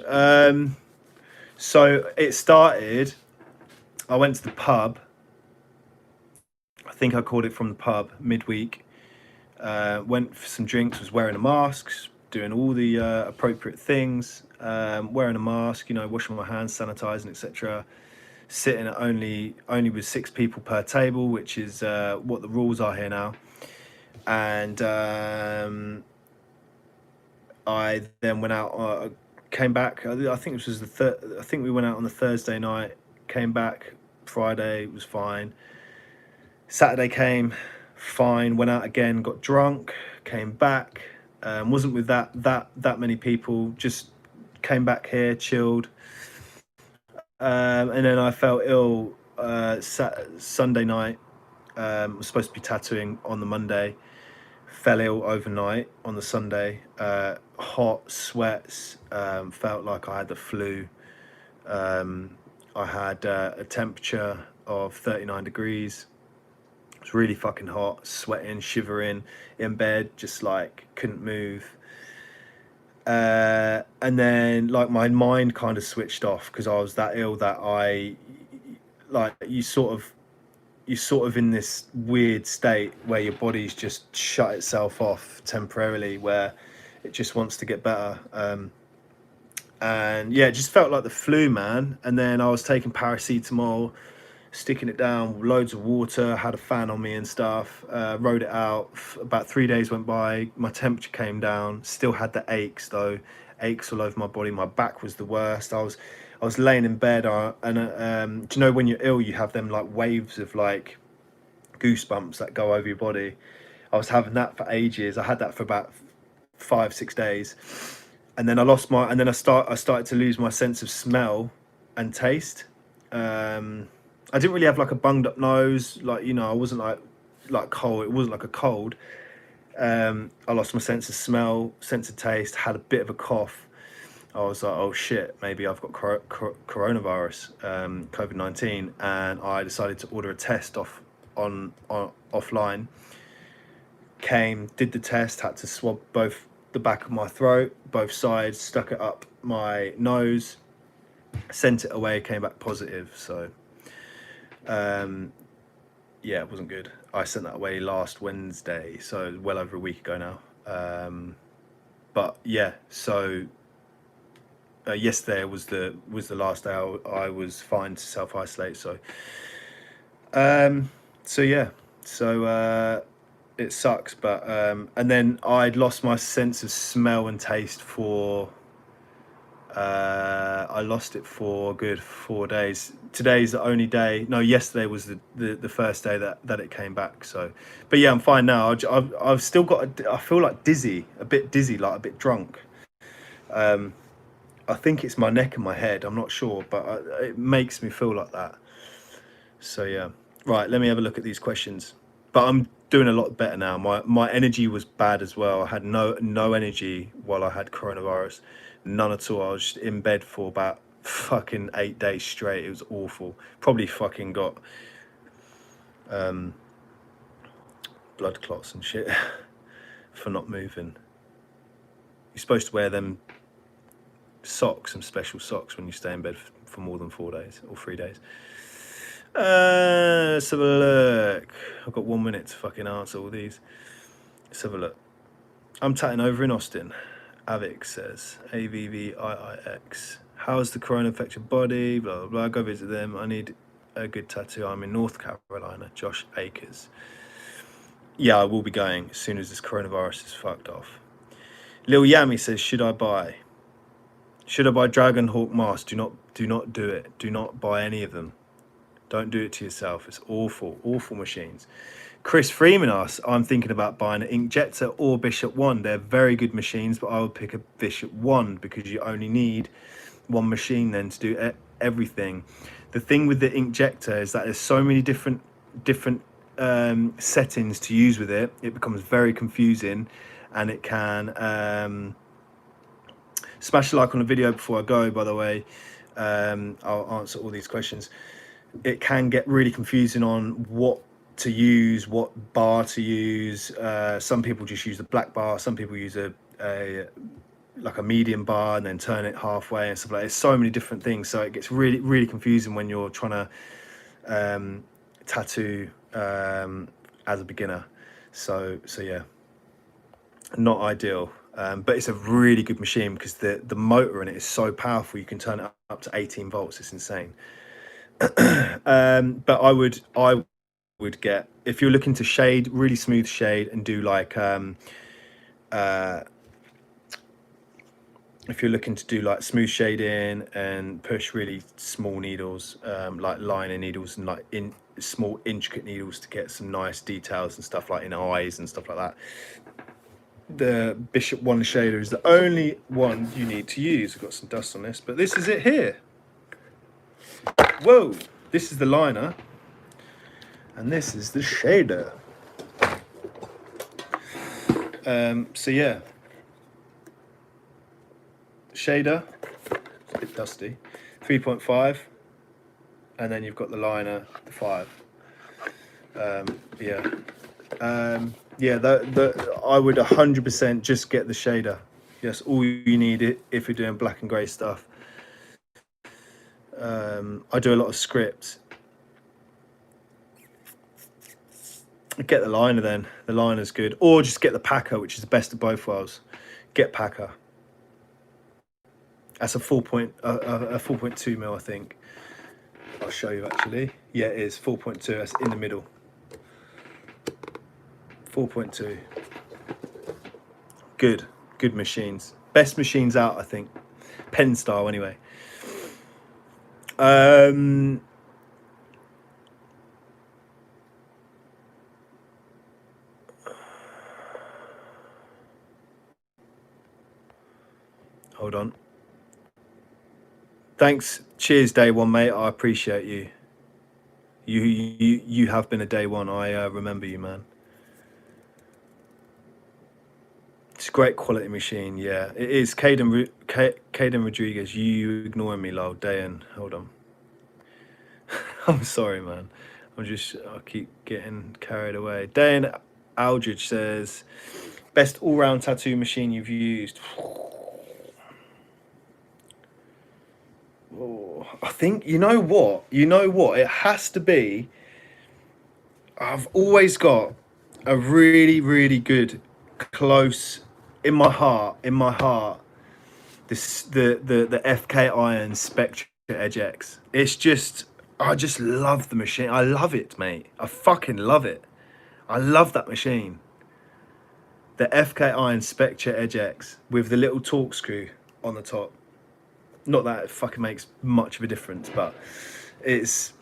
So it started. I went to the pub. I think I called it from the pub midweek. Went for some drinks. Was wearing a mask, doing all the appropriate things. Wearing a mask, washing my hands, sanitizing, etc. Sitting at only with 6 people per table, which is what the rules are here now. And I then went out. Came back. I think this was I think we went out on the Thursday night. Came back Friday. Was fine. Saturday came fine. Went out again. Got drunk. Came back. Wasn't with that many people. Just came back here, chilled. And then I felt ill Sunday night. Was supposed to be tattooing on the Monday. Fell ill overnight on the Sunday. Hot sweats. Felt like I had the flu. I had a temperature of 39 degrees. It was really fucking hot, sweating, shivering in bed, just like couldn't move. And then like my mind kind of switched off because I was that ill that you sort of in this weird state where your body's just shut itself off temporarily, where it just wants to get better. And yeah, it just felt like the flu, man. And then I was taking paracetamol, sticking it down, loads of water, had a fan on me and stuff, rode it out. About 3 days went by, my temperature came down, still had the aches though, aches all over my body. My back was the worst. I was laying in bed, and do you know when you're ill, you have them like waves of like goosebumps that go over your body? I was having that for ages. I had that for about 5-6 days, and then I started to lose my sense of smell and taste. I didn't really have like a bunged up nose, like I wasn't like cold. It wasn't like a cold. I lost my sense of smell, sense of taste, had a bit of a cough. I was like, oh shit, maybe I've got coronavirus, COVID-19, and I decided to order a test offline. Came, did the test, had to swab both the back of my throat, both sides, stuck it up my nose, sent it away, came back positive. So yeah, it wasn't good. I sent that away last Wednesday, so well over a week ago now. But yeah, so yesterday was the last day I was fine to self-isolate. So yeah, so it sucks, but and then I'd lost my sense of smell and taste for I lost it for a good 4 days. Today's the only day. No, yesterday was the first day that it came back. So, but yeah, I'm fine now. I've still got. I feel like a bit dizzy, like a bit drunk. I think it's my neck and my head. I'm not sure, but it makes me feel like that. So yeah, right. Let me have a look at these questions. But I'm doing a lot better now. My energy was bad as well. I had no energy while I had coronavirus. None at all. I was just in bed for about fucking 8 days straight. It was awful. Probably fucking got blood clots and shit for not moving. You're supposed to wear them socks, some special socks, when you stay in bed for more than 4 days or 3 days. Let's have a look. I've got 1 minute to fucking answer all these. Let's have a look. I'm tatting over in Austin. Avix says, AVVIIX. How has the corona affect your body? Blah, blah, blah. Go visit them. I need a good tattoo. I'm in North Carolina. Josh Akers. Yeah, I will be going as soon as this coronavirus is fucked off. Lil Yami says, should I buy Dragon Hawk mask? Do not do it. Do not buy any of them. Don't do it to yourself. It's awful machines. Chris Freeman asks, I'm thinking about buying an Inkjector or Bishop 1. They're very good machines, but I would pick a Bishop 1 because you only need one machine then to do everything. The thing with the inkjector is that there's so many different settings to use with it. It becomes very confusing, and it can smash a like on the video before I go, by the way. I'll answer all these questions. It can get really confusing on what to use, what bar to use. Some people just use the black bar, some people use a like a medium bar and then turn it halfway and stuff like that. There's so many different things, so it gets really confusing when you're trying to tattoo as a beginner. So yeah, not ideal. But it's a really good machine because the motor in it is so powerful. You can turn it up to 18 volts. It's insane. But I would get, if you're looking to shade, really smooth shade, and do like if you're looking to do like smooth shading and push really small needles, like liner needles and like in small intricate needles to get some nice details and stuff, like in eyes and stuff like that, the Bishop 1 shader is the only one you need to use. I've got some dust on this, but this is it here. Whoa, this is the liner and this is the shader. So yeah, shader, it's a bit dusty, 3.5, and then you've got the liner, the 5. Yeah, I would 100% just get the shader. Yes, all you need it if you're doing black and grey stuff. I do a lot of scripts. Get the liner then. The liner's good, or just get the packer, which is the best of both worlds. Get packer. That's a 4.2 mil, I think. I'll show you actually. Yeah, it is 4.2. That's in the middle. 4.2. Good machines. Best machines out, I think. Pen style, anyway. Hold on. Thanks. Cheers, day one, mate. I appreciate you. You have been a day one. I remember you, man. It's a great quality machine. Yeah, it is. Caden Rodriguez, you ignoring me, lol. Dayan, hold on. I'm sorry, man. I keep getting carried away. Dayan Aldridge says, best all-round tattoo machine you've used. Oh, I think, you know what? It has to be, I've always got a really good close in my heart, this the FK Iron Spectre Edge X. It's just, I just love the machine. I love it, mate. I fucking love it. I love that machine. The FK Iron Spectre Edge X with the little torque screw on the top. Not that it fucking makes much of a difference, but it's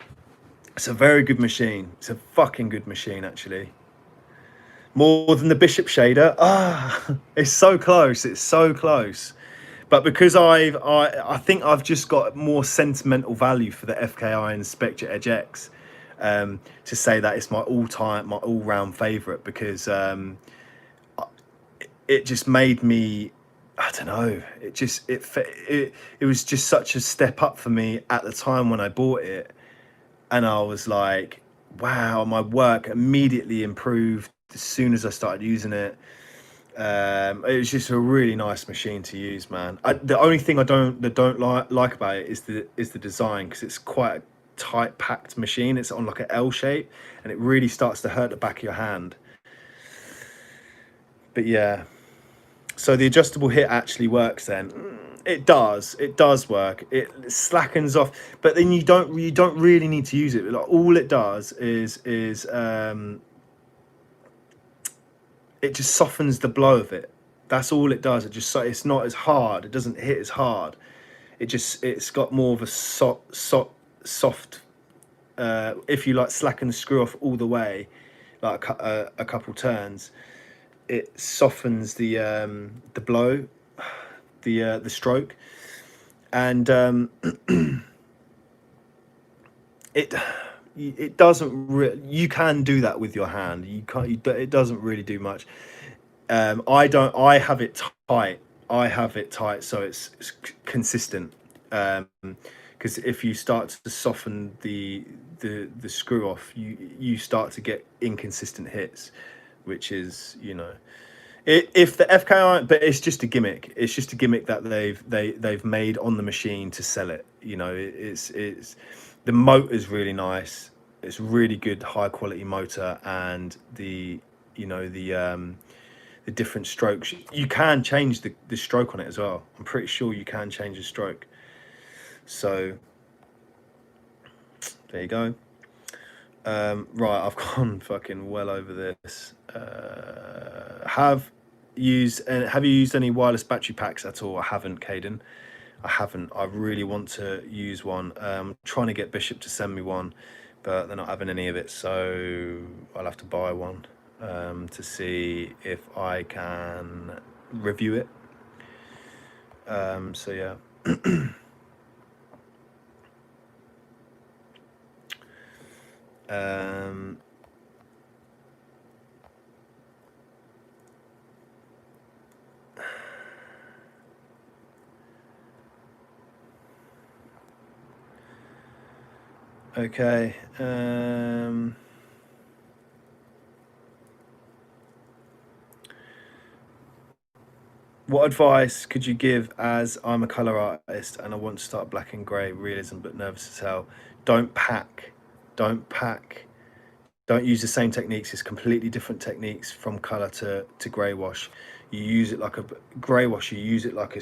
a very good machine. It's a fucking good machine, actually. More than the Bishop shader. It's so close. It's so close. But because I think I've just got more sentimental value for the FK Iron Spectre Edge X, to say that it's my all-round favourite, because it just made me, I don't know, it was just such a step up for me at the time when I bought it, and I was like, wow, my work immediately improved as soon as I started using it. It was just a really nice machine to use, man. The only thing I don't like about it is the design, because it's quite a tight packed machine. It's on like an L shape, and it really starts to hurt the back of your hand. But yeah, so the adjustable hit actually works then. It does work. It slackens off, but then you don't really need to use it. Like, all it does is it just softens the blow of it. That's all it does. It's not as hard. It doesn't hit as hard. It's got more of a soft. If you like slacken the screw off all the way, like a couple turns, it softens the blow, the stroke, and it doesn't you can do that with your hand. You can't, it doesn't really do much. I have it tight. I have it tight so it's consistent. Because if you start to soften the screw off, you start to get inconsistent hits, which is, you know, if the FKI, but it's just a gimmick. It's just a gimmick that they've made on the machine to sell it. You know, it's the motor's really nice. It's really good, high quality motor, and the, you know, the different strokes. You can change the stroke on it as well. I'm pretty sure you can change the stroke. So there you go. Right, I've gone fucking well over this. Have you used any wireless battery packs at all? I haven't, Caden. I haven't. I really want to use one. Trying to get Bishop to send me one, but they're not having any of it, so I'll have to buy one to see if I can review it. So yeah. Okay. What advice could you give, as I'm a colour artist and I want to start black and grey realism but nervous as hell? Don't pack. Don't use the same techniques. It's completely different techniques from colour to grey wash. You use it like a grey wash, you use it like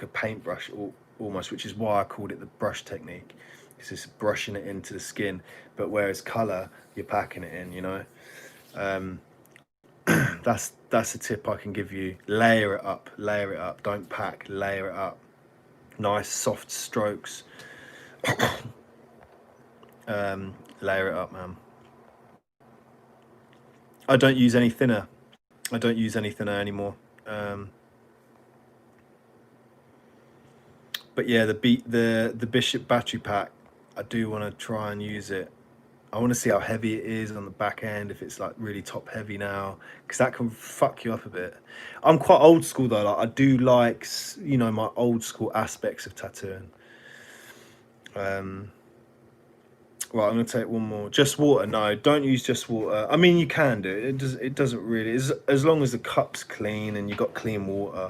a paintbrush almost, which is why I called it the brush technique. It's just brushing it into the skin, but whereas colour, you're packing it in, you know. That's a tip I can give you. Layer it up, don't pack, layer it up. Nice soft strokes. Layer it up, man. I don't use any thinner. I don't use any thinner anymore. But yeah, the Bishop battery pack, I do want to try and use it. I want to see how heavy it is on the back end, if it's like really top heavy now, because that can fuck you up a bit. I'm quite old school though. Like, I do like, you know, my old school aspects of tattooing. Right, I'm gonna take one more. Just water? No, don't use just water. I mean, you can do it. It doesn't really. As long as the cup's clean and you got clean water,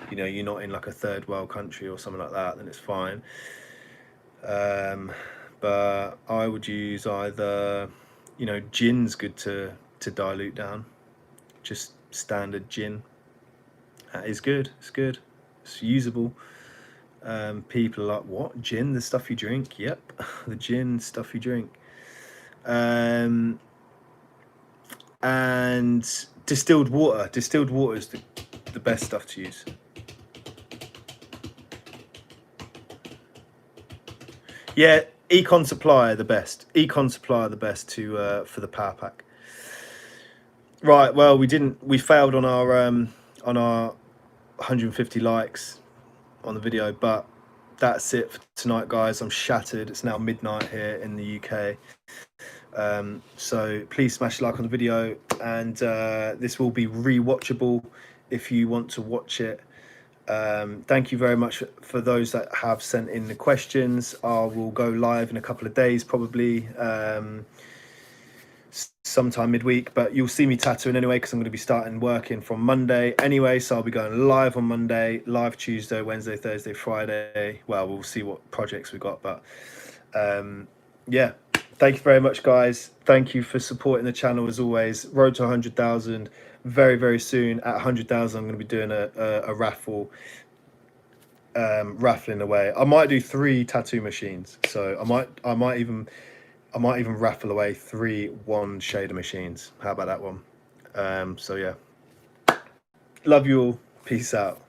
you know, you're not in like a third world country or something like that, then it's fine. But I would use either, you know, gin's good to dilute down. Just standard gin. That is good. It's good. It's usable. People are like, what, gin, the stuff you drink? Yep, the gin stuff you drink. And distilled water is the best stuff to use. Yeah, Econ Supply are the best. Econ Supply are the best to for the power pack. Right, well, we failed on our 150 likes on the video, but that's it for tonight, guys. I'm shattered. It's now midnight here in the UK. So please smash like on the video, and this will be rewatchable if you want to watch it. Thank you very much for those that have sent in the questions. I will go live in a couple of days, probably sometime midweek, but you'll see me tattooing anyway, because I'm going to be starting working from Monday anyway. So I'll be going live on Monday, live Tuesday, Wednesday, Thursday, Friday. Well, we'll see what projects we got, but yeah, thank you very much, guys. Thank you for supporting the channel as always. Road to 100,000 very, very soon. At 100,000 I'm going to be doing a raffle, raffling away. I might do 3 tattoo machines, so I might even raffle away 3 one shader machines. How about that one? So yeah, love you all. Peace out.